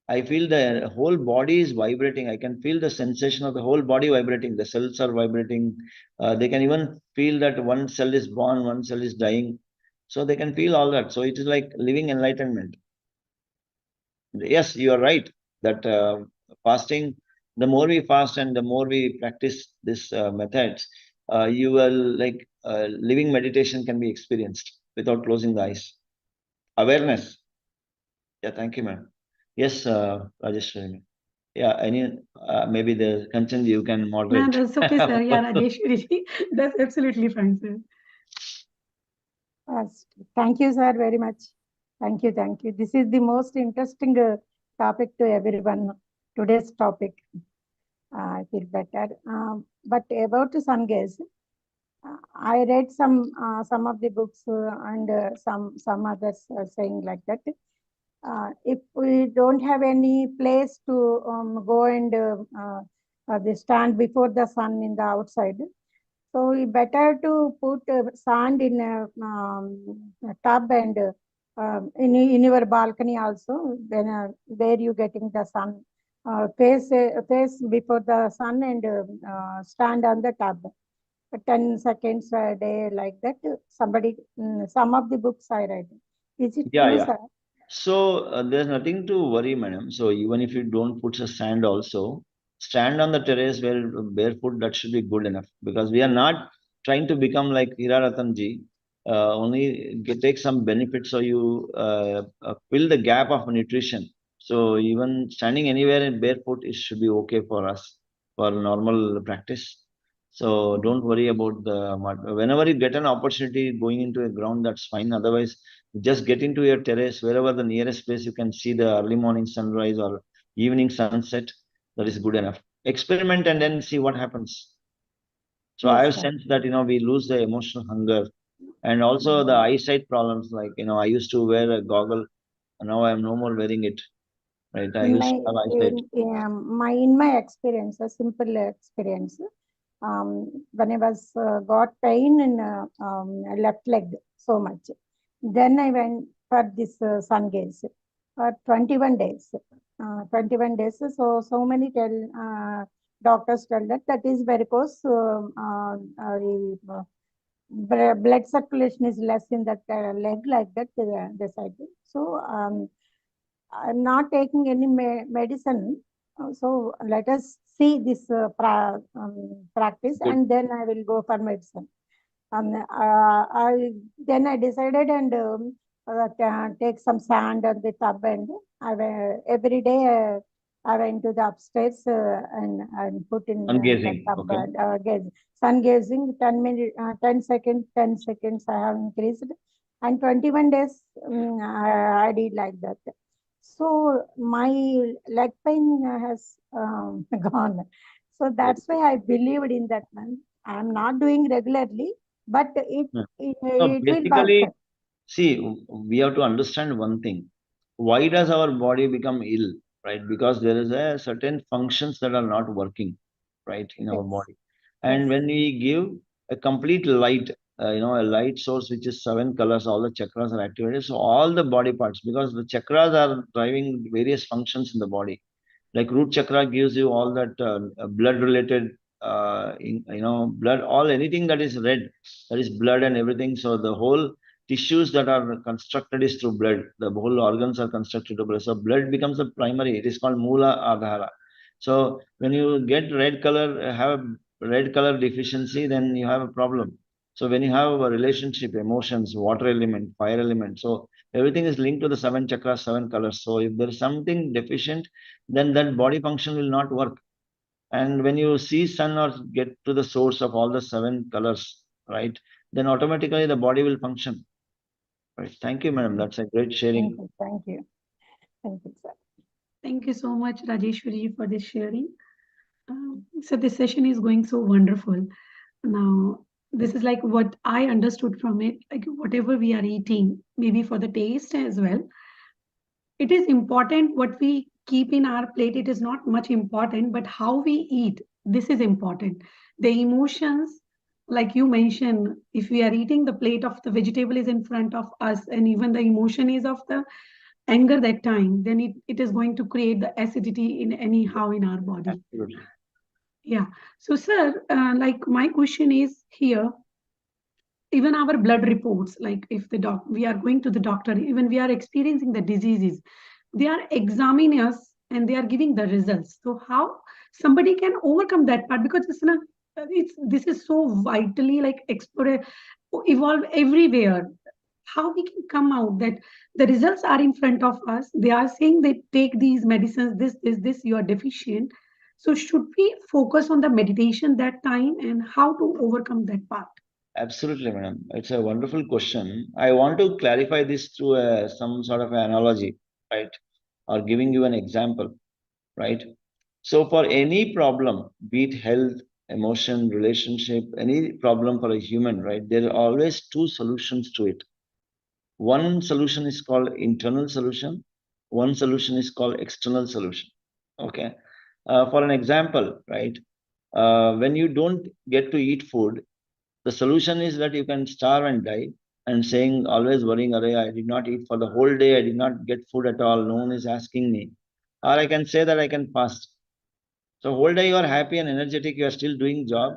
I feel the whole body is vibrating. I can feel the sensation of the whole body vibrating. The cells are vibrating. They can even feel that one cell is born, one cell is dying. So they can feel all that. So it is like living enlightenment. Yes, you are right that fasting, the more we fast and the more we practice this methods, you will like living meditation can be experienced without closing the eyes. Awareness. Yeah, thank you, ma'am. Yes, Rajesh. Yeah, any maybe the Kanchan you can
No,
moderate.
that's okay, sir. Yeah, Rajeshwari ji, that's absolutely fine, sir.
Yes. Thank you, sir, very much. Thank you, thank you. This is the most interesting topic to everyone. Today's topic. I feel better. But about sun gaze, I read some of the books and some others are saying like that. If we don't have any place to go and stand before the sun in the outside, so we better to put sand in a tub and in your balcony also. Then where you getting the sun, face before the sun and stand on the tub. 10 seconds a day like that. Somebody, some of the books I read. Is it
Yeah,
true,
yeah.
sir?
So there's nothing to worry, madam. So even if you don't put a sand also, stand on the terrace where barefoot, that should be good enough. Because we are not trying to become like Hiraratan ji. Only take some benefits so you fill the gap of nutrition. So even standing anywhere in barefoot, it should be okay for us for normal practice. So don't worry about the mud. Whenever you get an opportunity going into a ground, that's fine. Otherwise, just get into your terrace, wherever the nearest place you can see the early morning sunrise or evening sunset. That is good enough. Experiment and then see what happens. So I
Yes,
have
sir.
sensed that we lose the emotional hunger and also the eyesight problems. Like I used to wear a goggle, and now I am no more wearing it. Right? I
In
used
my
to have eyesight.
in my experience, a simple experience, when I was got pain in left leg so much, then I went for this sun gaze for 21 days. 21 days. So many doctors tell that that is varicose. Blood circulation is less in that leg like that. They said. So I'm not taking any medicine. So let us see this practice
Good.
and then I will go for medicine. Then I decided and take some sand on the tub and every day I went to the upstairs and put in
I'm
the
gazing.
tub
Okay.
sun gazing 10 minutes, 10 seconds, 10 seconds I have increased and 21 days I did like that. So my leg pain has gone. So
Very
that's
good.
why I believed in that one. I'm not doing regularly, but
Yeah.
it
No,
will work.
basically, see, we have to understand one thing. Why does our body become ill? Right? Because there is a certain functions that are not working, right, in our
Yes,
body.
yes,
And when we give a complete light, a light source which is 7 colors, all the chakras are activated. So all the body parts, because the chakras are driving various functions in the body. Like root chakra gives you all that blood related, blood, all anything that is red, that is blood and everything. So the whole tissues that are constructed is through blood. The whole organs are constructed through blood. So blood becomes the primary. It is called Mula Adhara. So when you get red color, have a red color deficiency, then you have a problem. So when you have a relationship, emotions, water element, fire element, so everything is linked to the 7 chakras, 7 colors. So if there is something deficient, then that body function will not work. And when you see sun or get to the source of all the 7 colors, right, then automatically the body will function. Right. Thank you, madam. That's a great sharing.
Thank you. Thank you, sir.
Thank you so much, Rajeshwari, for this sharing. So this session is going so wonderful. Now, this is like what I understood from it, like whatever we are eating, maybe for the taste as well. It is important what we keep in our plate. It is not much important, but how we eat, this is important. The emotions, like you mentioned, if we are eating, the plate of the vegetable is in front of us, and even the emotion is of the anger that time, then it is going to create the acidity in anyhow in our body.
Absolutely.
Yeah. So, sir, like my question is here, even our blood reports, like if we are going to the doctor, even we are experiencing the diseases, they are examining us and they are giving the results. So how somebody can overcome that part? Because this is so vitally like evolve everywhere. How we can come out that the results are in front of us? They are saying they take these medicines, this, you are deficient. So should we focus on the meditation that time, and how to overcome that part?
Absolutely, madam. It's a wonderful question. I want to clarify this through some sort of analogy, right? Or giving you an example, right? So for any problem, be it health, emotion, relationship, any problem for a human, right? There are always 2 solutions to it. One solution is called internal solution. One solution is called external solution. Okay. For an example, right? When you don't get to eat food, the solution is that you can starve and die, and saying, always worrying, I did not eat for the whole day, I did not get food at all, no one is asking me. Or I can say that I can fast. So whole day you are happy and energetic, you are still doing job,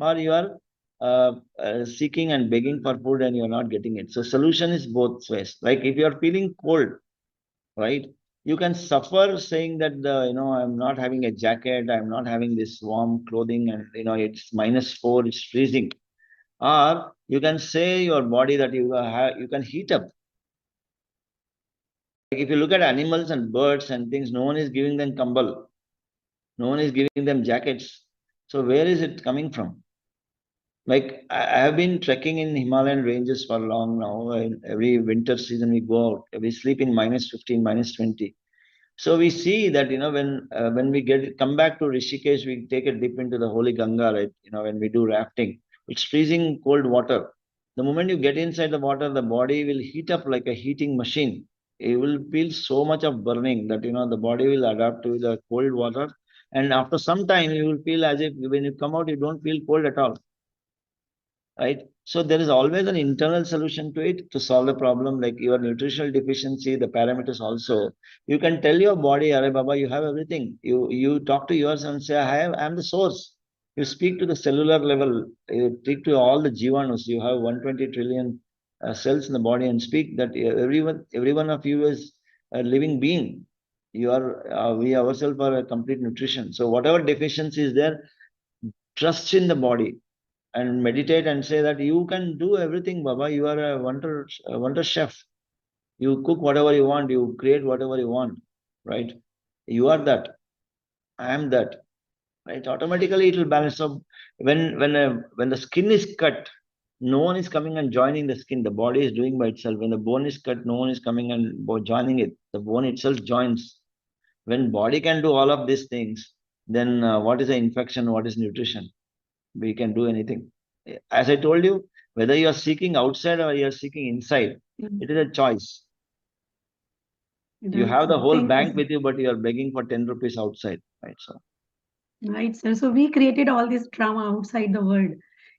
or you are seeking and begging for food and you are not getting it. So solution is both ways. Like if you are feeling cold, right? You can suffer saying that I'm not having a jacket, I'm not having this warm clothing, and it's -4, it's freezing. Or you can say your body that you can heat up. Like if you look at animals and birds and things, no one is giving them kambal. No one is giving them jackets. So where is it coming from? Like I have been trekking in Himalayan ranges for long now. Every winter season we go out. We sleep in -15, -20. So we see that when we come back to Rishikesh, we take a dip into the holy Ganga, right? When we do rafting, it's freezing cold water. The moment you get inside the water, the body will heat up like a heating machine. It will feel so much of burning that the body will adapt to the cold water, and after some time you will feel as if when you come out you don't feel cold at all, right? So there is always an internal solution to it to solve the problem, like your nutritional deficiency, the parameters also. You can tell your body, Arey Baba, you have everything. You talk to yourself and say, I'm the source. You speak to the cellular level, you speak to all the jivanus. You have 120 trillion cells in the body, and speak that every one of you is a living being. We ourselves are a complete nutrition. So whatever deficiency is there, trust in the body and meditate and say that you can do everything, Baba. You are a wonder chef. You cook whatever you want, you create whatever you want, right? You are that. I am that, right? Automatically it will balance. So when the skin is cut, no one is coming and joining the skin. The body is doing by itself. When the bone is cut, no one is coming and joining it. The bone itself joins. When body can do all of these things, then what is the infection? What is nutrition? We can do anything. As I told you, whether you are seeking outside or you are seeking inside, it is a choice. You have the whole bank with you, but you are begging for 10 rupees outside, right? So,
right, sir. So we created all this drama outside the world.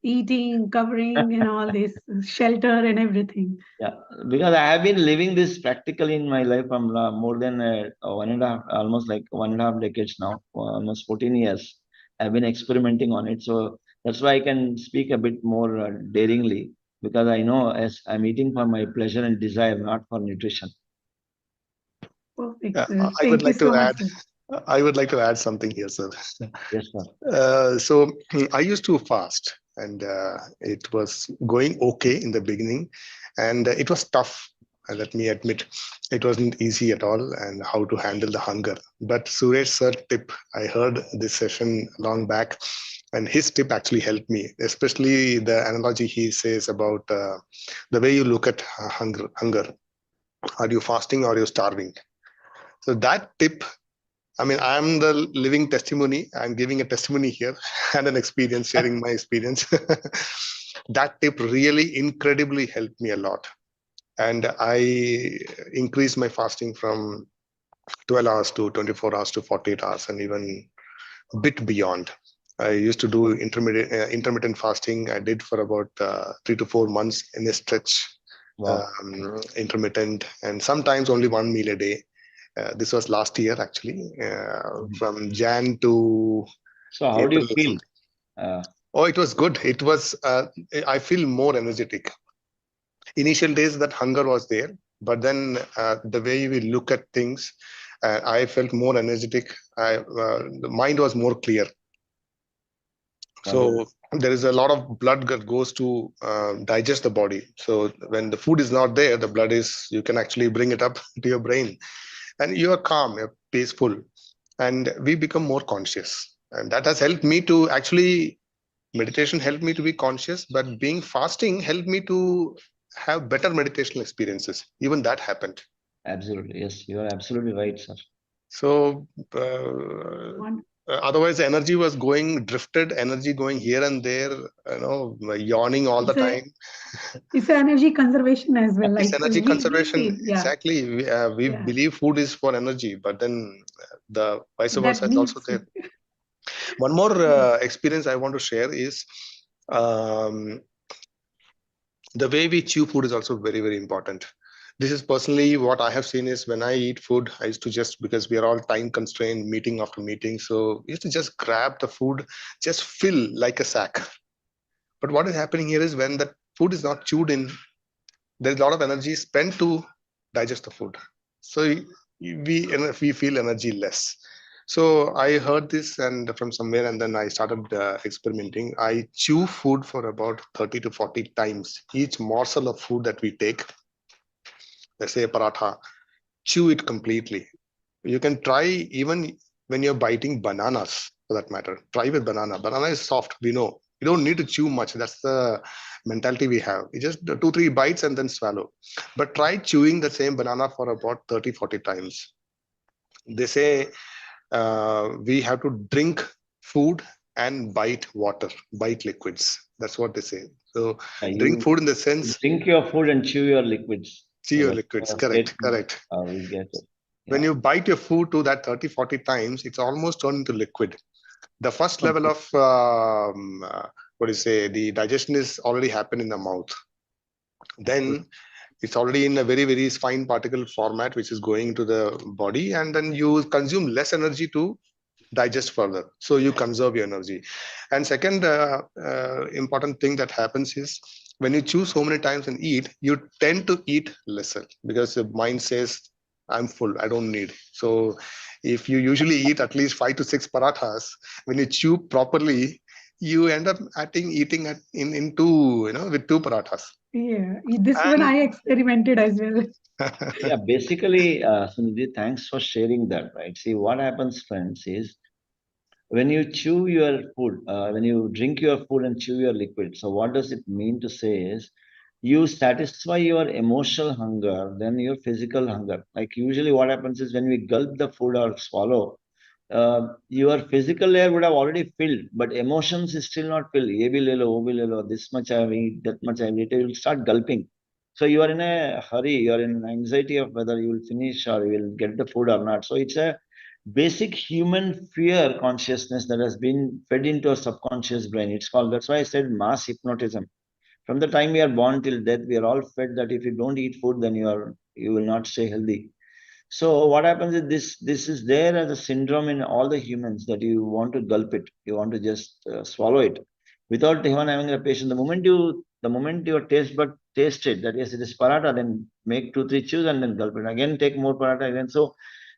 eating, covering, and all this shelter and everything.
Yeah, because I have been living this practically in my life from more than almost like 1.5 decades now, almost 14 years. I've been experimenting on it. So that's why I can speak a bit more daringly, because I know as I'm eating for my pleasure and desire, not for nutrition.
Perfect,
Yeah,
sir.
I would
Thank you
like to
so much,
add.
sir.
I would like to add something here, sir.
Yes, sir.
So I used to fast, and it was going okay in the beginning, and it was tough. Let me admit, it wasn't easy at all, and how to handle the hunger. But Suresh sir tip, I heard this session long back, and his tip actually helped me, especially the analogy he says about the way you look at hunger. Are you fasting or are you starving? So that tip, I mean, I'm the living testimony. I'm giving a testimony here and an experience, sharing my experience. That tip really incredibly helped me a lot. And I increased my fasting from 12 hours to 24 hours to 48 hours and even a bit beyond. I used to do intermittent fasting. I did for about 3 to 4 months in a stretch,
Wow.
intermittent, and sometimes only one meal a day. This was last year, actually, from Jan to
So how do
April
you
or
feel?
something. Oh, it was good. It was, I feel more energetic. Initial days, that hunger was there, but then the way we look at things, I felt more energetic. The mind was more clear. So there is a lot of blood that goes to digest the body. So when the food is not there, the blood is, you can actually bring it up to your brain, and you are calm, you're peaceful, and we become more conscious. And that has helped me to actually, meditation helped me to be conscious, but being fasting helped me to have better meditational experiences. Even that happened.
Absolutely. Yes, you are absolutely right, sir.
So otherwise energy was drifted energy going here and there, yawning all the time.
It's energy conservation as well.
It's
Like
energy
we
conservation,
feel, yeah,
exactly. We
yeah,
believe food is for energy, but then the vice
that
versa is also
needs.
there. One more experience I want to share is the way we chew food is also very, very important. This is personally what I have seen is when I eat food, I used to just, because we are all time constrained, meeting after meeting, so we used to just grab the food, just fill like a sack. But what is happening here is when the food is not chewed in, there's a lot of energy spent to digest the food. So we feel energy less. So I heard this and from somewhere, and then I started experimenting. I chew food for about 30 to 40 times. Each morsel of food that we take, let's say a paratha, chew it completely. You can try even when you're biting bananas, for that matter. Try with banana. Banana is soft, we know. You don't need to chew much. That's the mentality we have. You just 2-3 bites and then swallow. But try chewing the same banana for about 30, 40 times. They say we have to drink food and bite water, bite liquids. That's what they say. So drink food in the sense,
drink your food and chew your liquids.
chew your liquids. Correct.
We get it.
When you bite your food to that 30, 40 times, it's almost turned into liquid. The first level of the digestion is already happened in the mouth. Then it's already in a very, very fine particle format, which is going into the body, and then you consume less energy to digest further. So you conserve your energy. And second important thing that happens is when you chew so many times and eat, you tend to eat lesser because the mind says, I'm full, I don't need. So if you usually eat at least 5 to 6 parathas, when you chew properly, you end up eating in two, with 2 parathas.
Yeah, this one I experimented as well.
Yeah, basically, Sunidhi, thanks for sharing that, right? See, what happens, friends, is when you chew your food, when you drink your food and chew your liquid, so what does it mean to say is you satisfy your emotional hunger than your physical hunger. Like usually what happens is when we gulp the food or swallow, your physical layer would have already filled, but emotions is still not filled. Ye bhi le lo, wo bhi le lo, this much I eat, that much I eat, you will start gulping. So you are in a hurry, you are in anxiety of whether you will finish or you will get the food or not. So it's a basic human fear consciousness that has been fed into our subconscious brain. It's called, that's why I said mass hypnotism. From the time we are born till death, we are all fed that if you don't eat food, then you will not stay healthy. So what happens is this is there as a syndrome in all the humans, that you want to gulp it, you want to just swallow it without even having a patience. The moment your taste bud taste it, that yes, it is paratha, then make 2-3 chews and then gulp it again, take more paratha again. So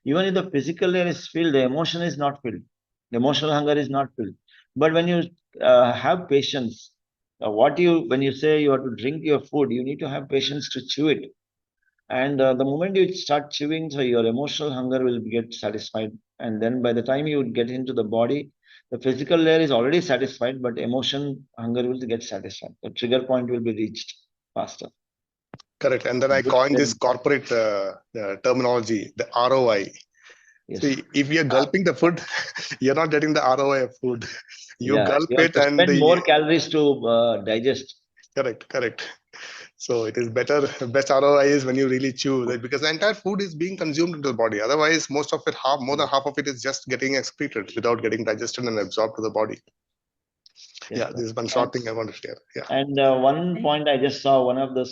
even if the physical layer is filled, the emotion is not filled, the emotional hunger is not filled. But when you have patience, when you say you have to drink your food, you need to have patience to chew it. And the moment you start chewing, so your emotional hunger will get satisfied. And then by the time you get into the body, the physical layer is already satisfied, but emotion hunger will get satisfied. The trigger point will be reached faster.
Correct. And then I coined this corporate terminology, the ROI.
Yes.
See, if you're gulping the food, you're not getting the ROI of food. You gulp
you have
it
to
and
spend more calories to digest.
Correct. So it is better, best ROI is when you really chew that, because the entire food is being consumed into the body. Otherwise, most of it, more than half of it is just getting excreted without getting digested and absorbed to the body.
Yes,
yeah, this is one short thing I want to share. Yeah.
And one point I just saw, one of the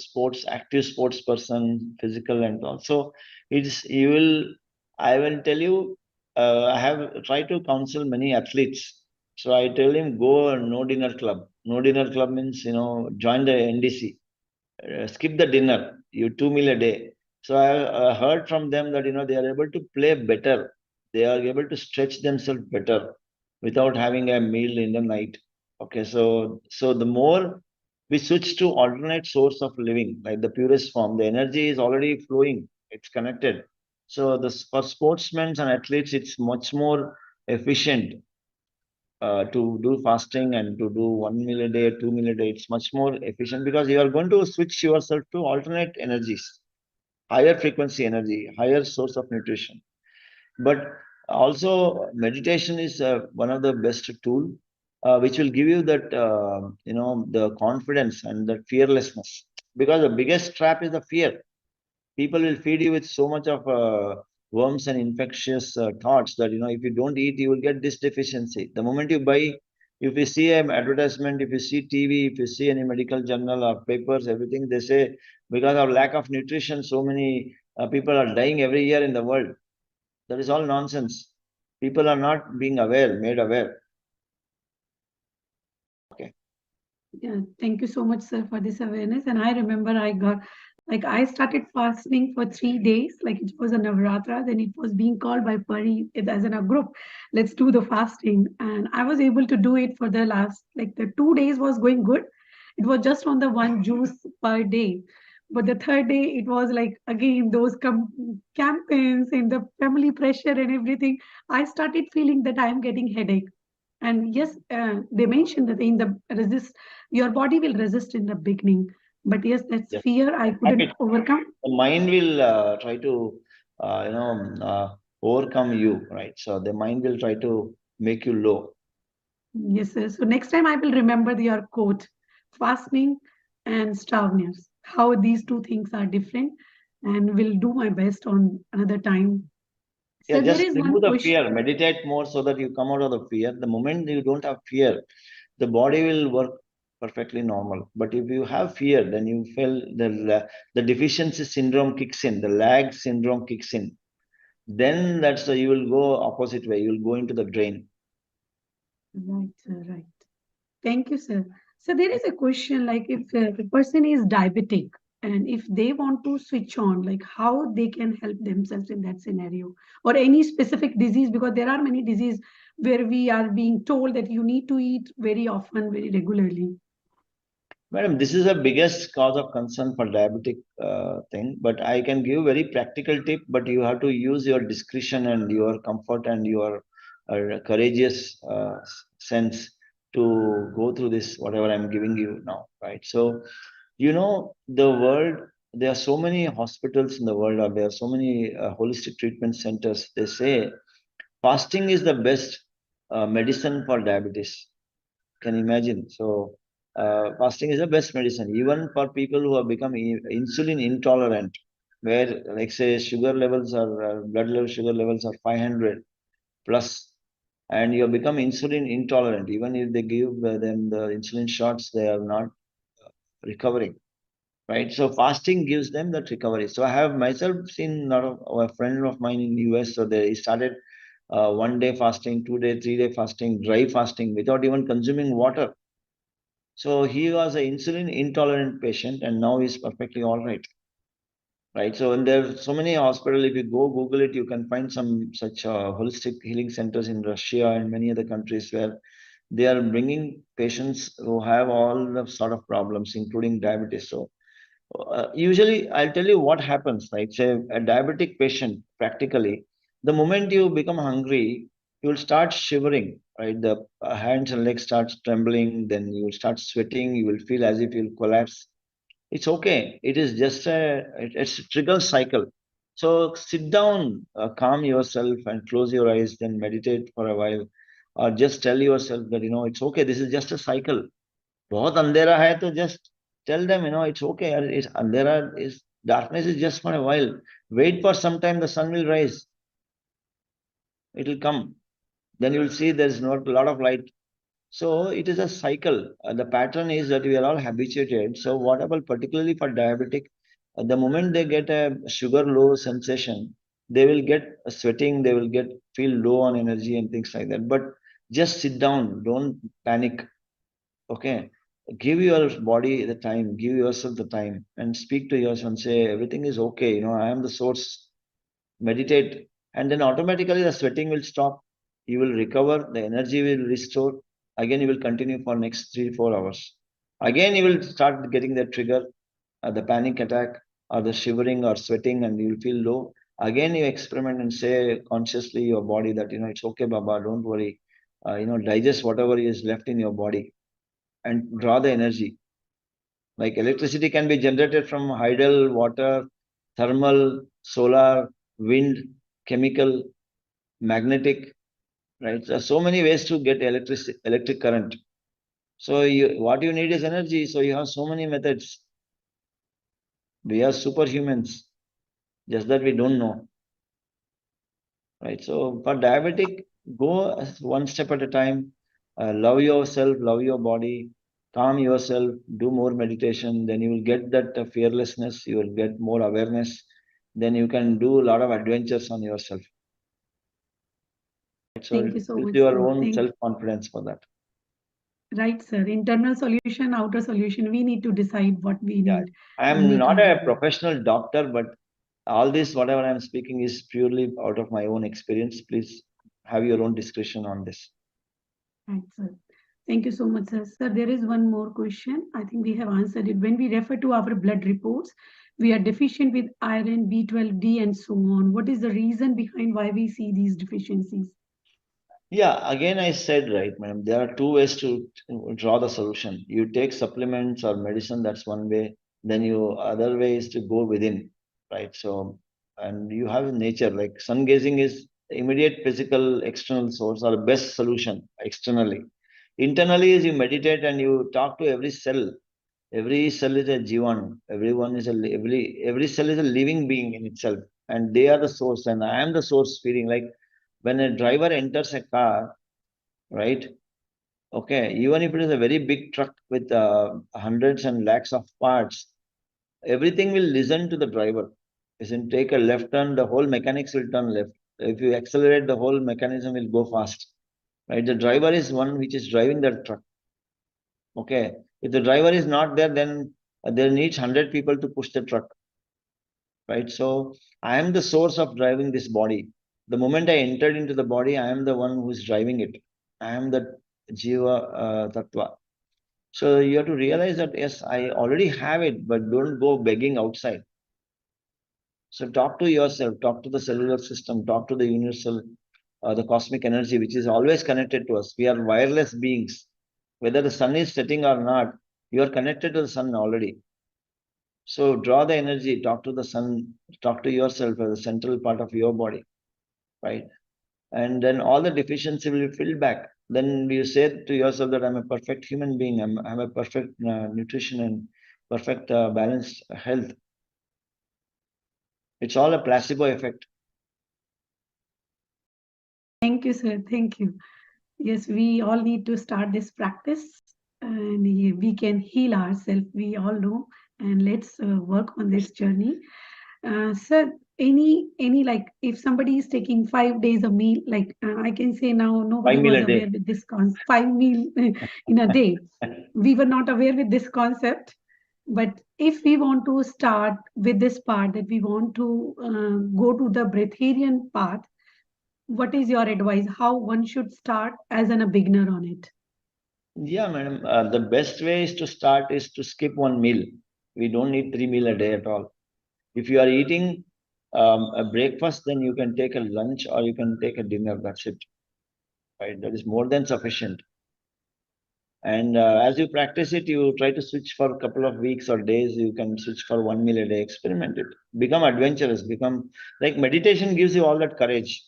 active sports person, physical and all. So I will tell you, I have tried to counsel many athletes. So I tell him, go no dinner club. No dinner club means, join the NDC. Skip the dinner, you 2 meal a day. So I heard from them that, they are able to play better. They are able to stretch themselves better without having a meal in the night. Okay, so the more we switch to alternate source of living, like the purest form, the energy is already flowing, it's connected. So for sportsmen and athletes, it's much more efficient to do fasting and to do 1 meal a day, 2 meal a day. It's much more efficient because you are going to switch yourself to alternate energies, higher frequency energy, higher source of nutrition. But also meditation is one of the best tool which will give you that the confidence and the fearlessness, because the biggest trap is the fear. People will feed you with so much of worms and infectious thoughts that if you don't eat, you will get this deficiency. The moment you buy, if you see an advertisement, if you see TV, if you see any medical journal or papers, everything they say, because of lack of nutrition, so many people are dying every year in the world. That is all nonsense. People are not being made aware. Okay.
Yeah, thank you so much, sir, for this awareness. And I remember I started fasting for 3 days, like it was a Navratra, then it was being called by Pari as in a group, let's do the fasting. And I was able to do it for the last, like the 2 days was going good. It was just on the one juice per day. But the third day, it was like, again, those campaigns and the family pressure and everything. I started feeling that I'm getting headache. And yes, they mentioned that in the your body will resist in the beginning. But yes, that's fear I couldn't overcome.
The mind will try to, overcome you, right? So the mind will try to make you low.
Yes, sir. So next time I will remember your quote, fasting and starveness, how these two things are different, and will do my best on another time.
Yeah,
So
just
there is one
remove the
question.
fear, meditate more so that you come out of the fear. The moment you don't have fear, the body will work perfectly normal. But if you have fear, then you feel the deficiency syndrome kicks in, the lag syndrome kicks in. Then you will go opposite way. You will go into the drain.
Right, sir, right. Thank you, sir. So there is a question like if the person is diabetic and if they want to switch on, like how they can help themselves in that scenario, or any specific disease, because there are many diseases where we are being told that you need to eat very often, very regularly.
Madam, this is the biggest cause of concern for diabetic thing, but I can give very practical tip, but you have to use your discretion and your comfort and your courageous sense to go through this, whatever I'm giving you now, right? So, the world, there are so many hospitals in the world, or there are so many holistic treatment centers. They say fasting is the best medicine for diabetes. Can you imagine? So, fasting is the best medicine, even for people who have become insulin intolerant, where, like, say, sugar levels are blood level sugar levels are 500. plus, and you become insulin intolerant. Even if they give them the insulin shots, they are not recovering, right? So fasting gives them that recovery. So I have myself seen a lot of a friend of mine in the US. So they started 1 day fasting, 2 day, 3 day fasting, dry fasting without even consuming water. So he was an insulin intolerant patient, and now he's perfectly all right. Right. So, and there are so many hospitals. If you go Google it, you can find some such holistic healing centers in Russia and many other countries where they are bringing patients who have all the sort of problems, including diabetes. So, usually, I'll tell you what happens. Like, say, a diabetic patient, practically, the moment you become hungry, you'll start shivering. Right, the hands and legs start trembling. Then you will start sweating. You will feel as if you'll collapse. It's okay. It is just it's a trigger cycle. So sit down, calm yourself and close your eyes, then meditate for a while. Or just tell yourself that, it's okay. This is just a cycle. बहुत अंधेरा है तो just tell them, it's okay. It's अंधेरा is darkness is just for a while. Wait for some time, the sun will rise. It will come. Then you will see there's not a lot of light. So it is a cycle. The pattern is that we are all habituated. So whatever, particularly for diabetic, the moment they get a sugar low sensation, they will get a sweating, they will get feel low on energy and things like that. But just sit down, don't panic. Okay. Give your body the time, give yourself the time and speak to yourself and say, everything is okay. I am the source. Meditate, and then automatically the sweating will stop. You will recover, the energy will restore. Again, you will continue for next 3-4 hours. Again, you will start getting the trigger, the panic attack, or the shivering or sweating, and you will feel low. Again, you experiment and say consciously your body that it's okay, Baba, don't worry. Digest whatever is left in your body and draw the energy. Like electricity can be generated from hydel, water, thermal, solar, wind, chemical, magnetic, right? So many ways to get electric current. So what you need is energy. So you have so many methods. We are superhumans, just that we don't know, right? So for diabetic, go one step at a time. Love yourself, love your body, calm yourself, do more meditation. Then you will get that fearlessness. You will get more awareness. Then you can do a lot of adventures on yourself. So
Thank you so
build
much,
your
sir.
own self-confidence for that.
Right, sir. Internal solution, outer solution. We need to decide what we
Yeah.
need.
I
We
am
need
not
to
a
do.
professional doctor, but all this, whatever I'm speaking, is purely out of my own experience. Please have your own discretion on this.
Right, sir. Thank you so much, sir. Sir, there is one more question. I think we have answered it. When we refer to our blood reports, we are deficient with iron, B12, D, and so on. What is the reason behind why we see these deficiencies?
Yeah, again, I said, right, madam, there are two ways to draw the solution. You take supplements or medicine, that's one way. Then other way is to go within, right? So, and you have nature, like sun gazing is immediate physical external source or best solution externally. Internally is you meditate and you talk to every cell. Every cell is a jivan. Every cell is a living being in itself, and they are the source. And I am the source feeding. Like when a driver enters a car, right? Okay, even if it is a very big truck with hundreds and lakhs of parts, everything will listen to the driver. Isn't take a left turn, the whole mechanics will turn left. If you accelerate, the whole mechanism will go fast. Right? The driver is one which is driving that truck. Okay. If the driver is not there, then there needs 100 people to push the truck. Right. So I am the source of driving this body. The moment I entered into the body, I am the one who is driving it. I am the Jiva Tattva. So you have to realize that, yes, I already have it, but don't go begging outside. So talk to yourself, talk to the cellular system, talk to the universal, the cosmic energy, which is always connected to us. We are wireless beings. Whether the sun is setting or not, you are connected to the sun already. So draw the energy, talk to the sun, talk to yourself as a central part of your body, right? And then all the deficiency will be filled back. Then you say to yourself that I'm a perfect human being, I'm a perfect nutrition and perfect balanced health. It's all a placebo effect.
Thank you, sir. Thank you. Yes, we all need to start this practice and we can heal ourselves. We all know, and let's work on this journey. Sir, any like if somebody is taking 5 days a meal, like I can say now nobody
5 meal
was
a day.
aware with this concept. 5 meal in a day. We were not aware with this concept. But if we want to start with this part that we want to go to the breatharian path, what is your advice? How one should start as a beginner on it?
Yeah, madam. The best way is to start is to skip one meal. We don't need 3 meals a day at all. If you are eating a breakfast, then you can take a lunch or you can take a dinner. That's it. Right? That is more than sufficient. And as you practice it, you try to switch for a couple of weeks or days. You can switch for 1 meal a day. Experiment it. Become adventurous. Become like meditation gives you all that courage.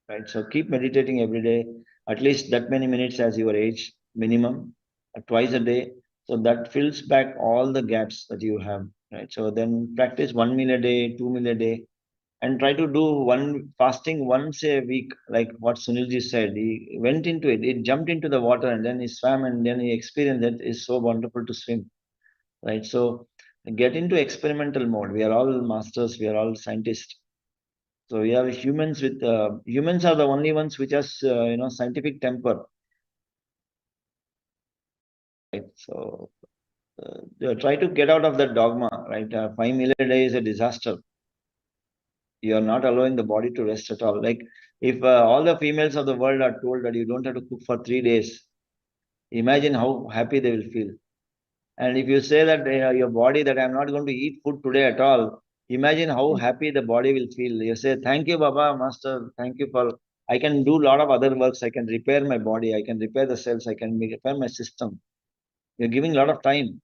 Right? So keep meditating every day, at least that many minutes as your age minimum, twice a day. So that fills back all the gaps that you have. Right? So then practice 1 meal a day, 2 meal a day, and try to do one fasting once a week, like what Sunilji said. He went into it, he jumped into the water and then he swam and then he experienced that it's so wonderful to swim, right? So get into experimental mode. We are all masters, we are all scientists. So we are humans with humans are the only ones which has scientific temper, right? So try to get out of that dogma, right? 5 meal a day is a disaster. You are not allowing the body to rest at all. Like if all the females of the world are told that you don't have to cook for 3 days, imagine how happy they will feel. And if you say that your body that I'm not going to eat food today at all, imagine how happy the body will feel. You say, thank you, Baba, Master, thank you for, I can do a lot of other works. I can repair my body. I can repair the cells. I can repair my system. You're giving a lot of time.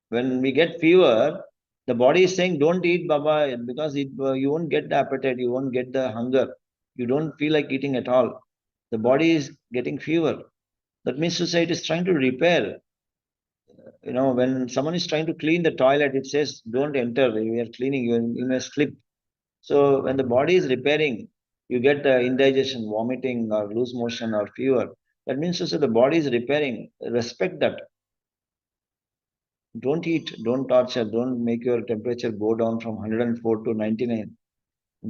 When we get fever, the body is saying, don't eat, Baba, because you won't get the appetite, you won't get the hunger. You don't feel like eating at all. The body is getting fever. That means society is trying to repair. When someone is trying to clean the toilet, it says, don't enter, we are cleaning, you may slip. So when the body is repairing, you get indigestion, vomiting, or loose motion, or fever. That means also the body is repairing. Respect that. Don't eat, don't torture, don't make your temperature go down from 104 to 99.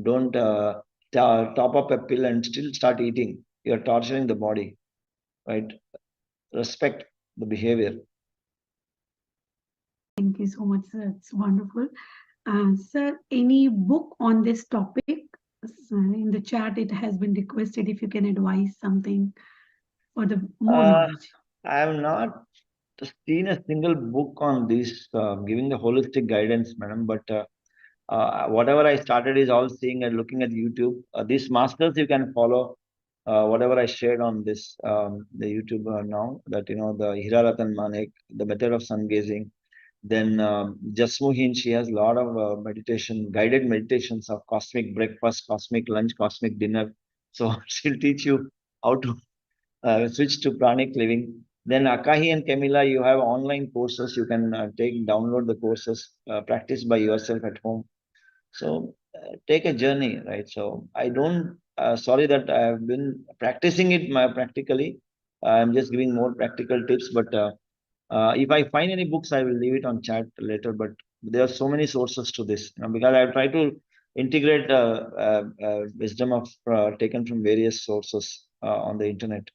Don't top up a pill and still start eating. You're torturing the body, right? Respect the behavior.
Thank you so much, sir. It's wonderful. Sir, any book on this topic? In the chat, it has been requested if you can advise something for the more knowledge.
I have not seen a single book on this giving the holistic guidance, madam. But whatever I started is all seeing and looking at YouTube. These masters you can follow. Whatever I shared on this the YouTube now, that the Hiraratan Manek, the method of sun gazing. Then Jasmuhin, she has a lot of meditation, guided meditations of cosmic breakfast, cosmic lunch, cosmic dinner. So she'll teach you how to switch to pranic living. Then Akahi and Camilla, you have online courses. You can download the courses, practice by yourself at home. So take a journey, right? So I don't, sorry that I have been practicing it practically. I'm just giving more practical tips, but if I find any books, I will leave it on chat later. But there are so many sources to this, because I try to integrate wisdom of taken from various sources on the internet,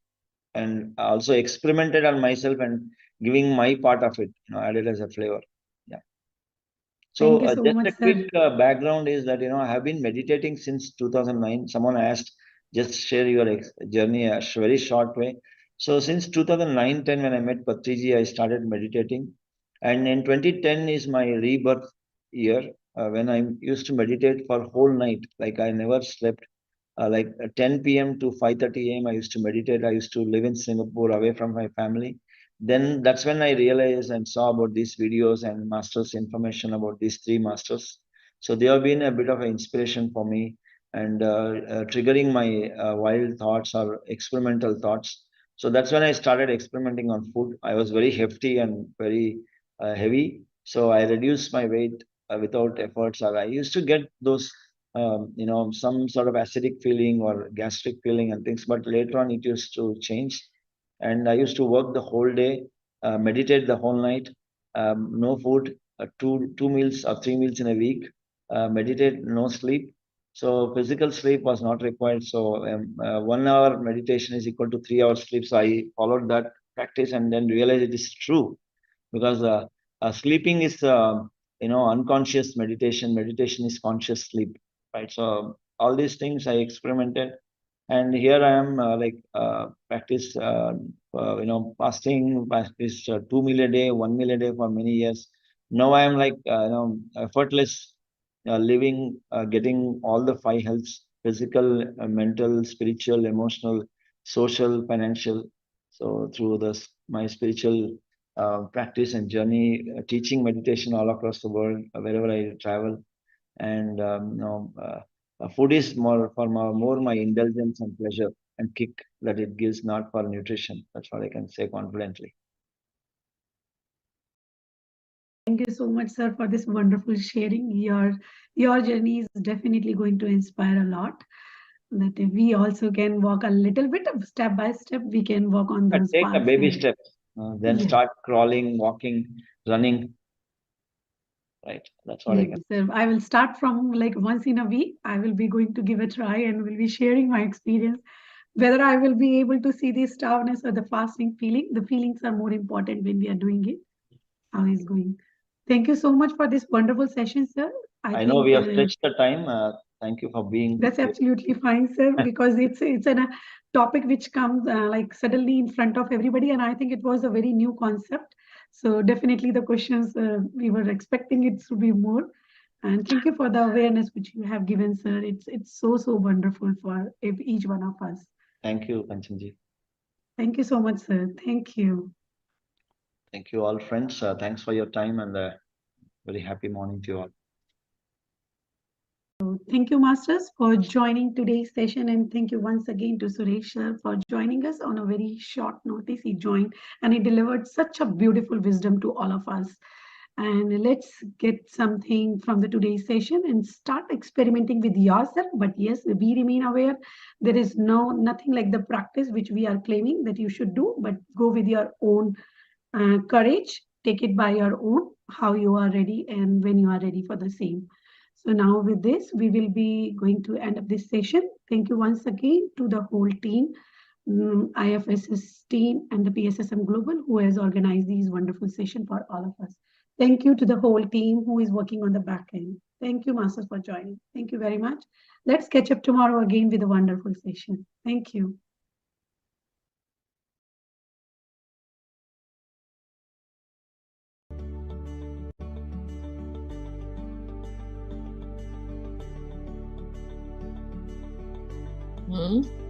and also experimented on myself and giving my part of it, added as a flavor. Yeah. So
Thank you so
just
much,
a
sir.
quick background is that I have been meditating since 2009. Someone asked, just share your journey a very short way. So since 2009-10, when I met Patriji, I started meditating, and in 2010 is my rebirth year, when I used to meditate for whole night, like I never slept. Like 10 p.m. to 5:30 a.m. I used to meditate. I used to live in Singapore away from my family. Then that's when I realized and saw about these videos and masters information about these three masters. So they have been a bit of an inspiration for me, and triggering my wild thoughts or experimental thoughts. So that's when I started experimenting on food. I was very hefty and very heavy. So I reduced my weight without efforts. Or I used to get those some sort of acidic feeling or gastric feeling and things. But later on, it used to change. And I used to work the whole day, meditate the whole night, no food, two meals or 3 meals in a week, meditate, no sleep. So physical sleep was not required. So 1 hour meditation is equal to 3 hours sleep. So I followed that practice and then realized it is true, because sleeping is unconscious meditation. Meditation is conscious sleep, right? So all these things I experimented, and here I am practice fasting, practice 2 meal a day, 1 meal a day for many years. Now I am effortless living, getting all the 5 healths: physical, mental, spiritual, emotional, social, financial. So through this my spiritual practice and journey, teaching meditation all across the world, wherever I travel. And food is more for more my indulgence and pleasure and kick that it gives, not for nutrition. That's what I can say confidently.
Thank you so much, sir, for this wonderful sharing. Your journey is definitely going to inspire a lot. That if we also can walk a little bit of step by step, we can walk on those
Take a
paths.
baby
and-
step, then
Yeah.
start crawling, walking, running. Right, that's what I
Yes,
can.
sir. I will start from like once in a week. I will be going to give a try and will be sharing my experience. Whether I will be able to see the starveness or the fasting feeling, the feelings are more important when we are doing it. How is going? Thank you so much for this wonderful session, sir.
I know we have stretched the time. Thank you for being.
That's absolutely fine, sir, because it's a topic which comes like suddenly in front of everybody, and I think it was a very new concept. So definitely the questions we were expecting it to be more. And thank you for the awareness which you have given, sir. It's so wonderful for each one of us.
Thank you, Kanchanji.
Thank you so much, sir. Thank you.
Thank you all, friends. Thanks for your time, and very happy morning to you all.
So thank you, Masters, for joining today's session, and thank you once again to Suresh sir for joining us on a very short notice. He joined and he delivered such a beautiful wisdom to all of us. And let's get something from the today's session and start experimenting with yourself. But yes, we remain aware. There is nothing like the practice which we are claiming that you should do, but go with your own courage. Take it by your own, how you are ready and when you are ready for the same. So now with this, we will be going to end up this session. Thank you once again to the whole team, IFSS team and the PSSM Global, who has organized these wonderful sessions for all of us. Thank you to the whole team who is working on the back end. Thank you, Masters, for joining. Thank you very much. Let's catch up tomorrow again with a wonderful session. Thank you.
Hmm?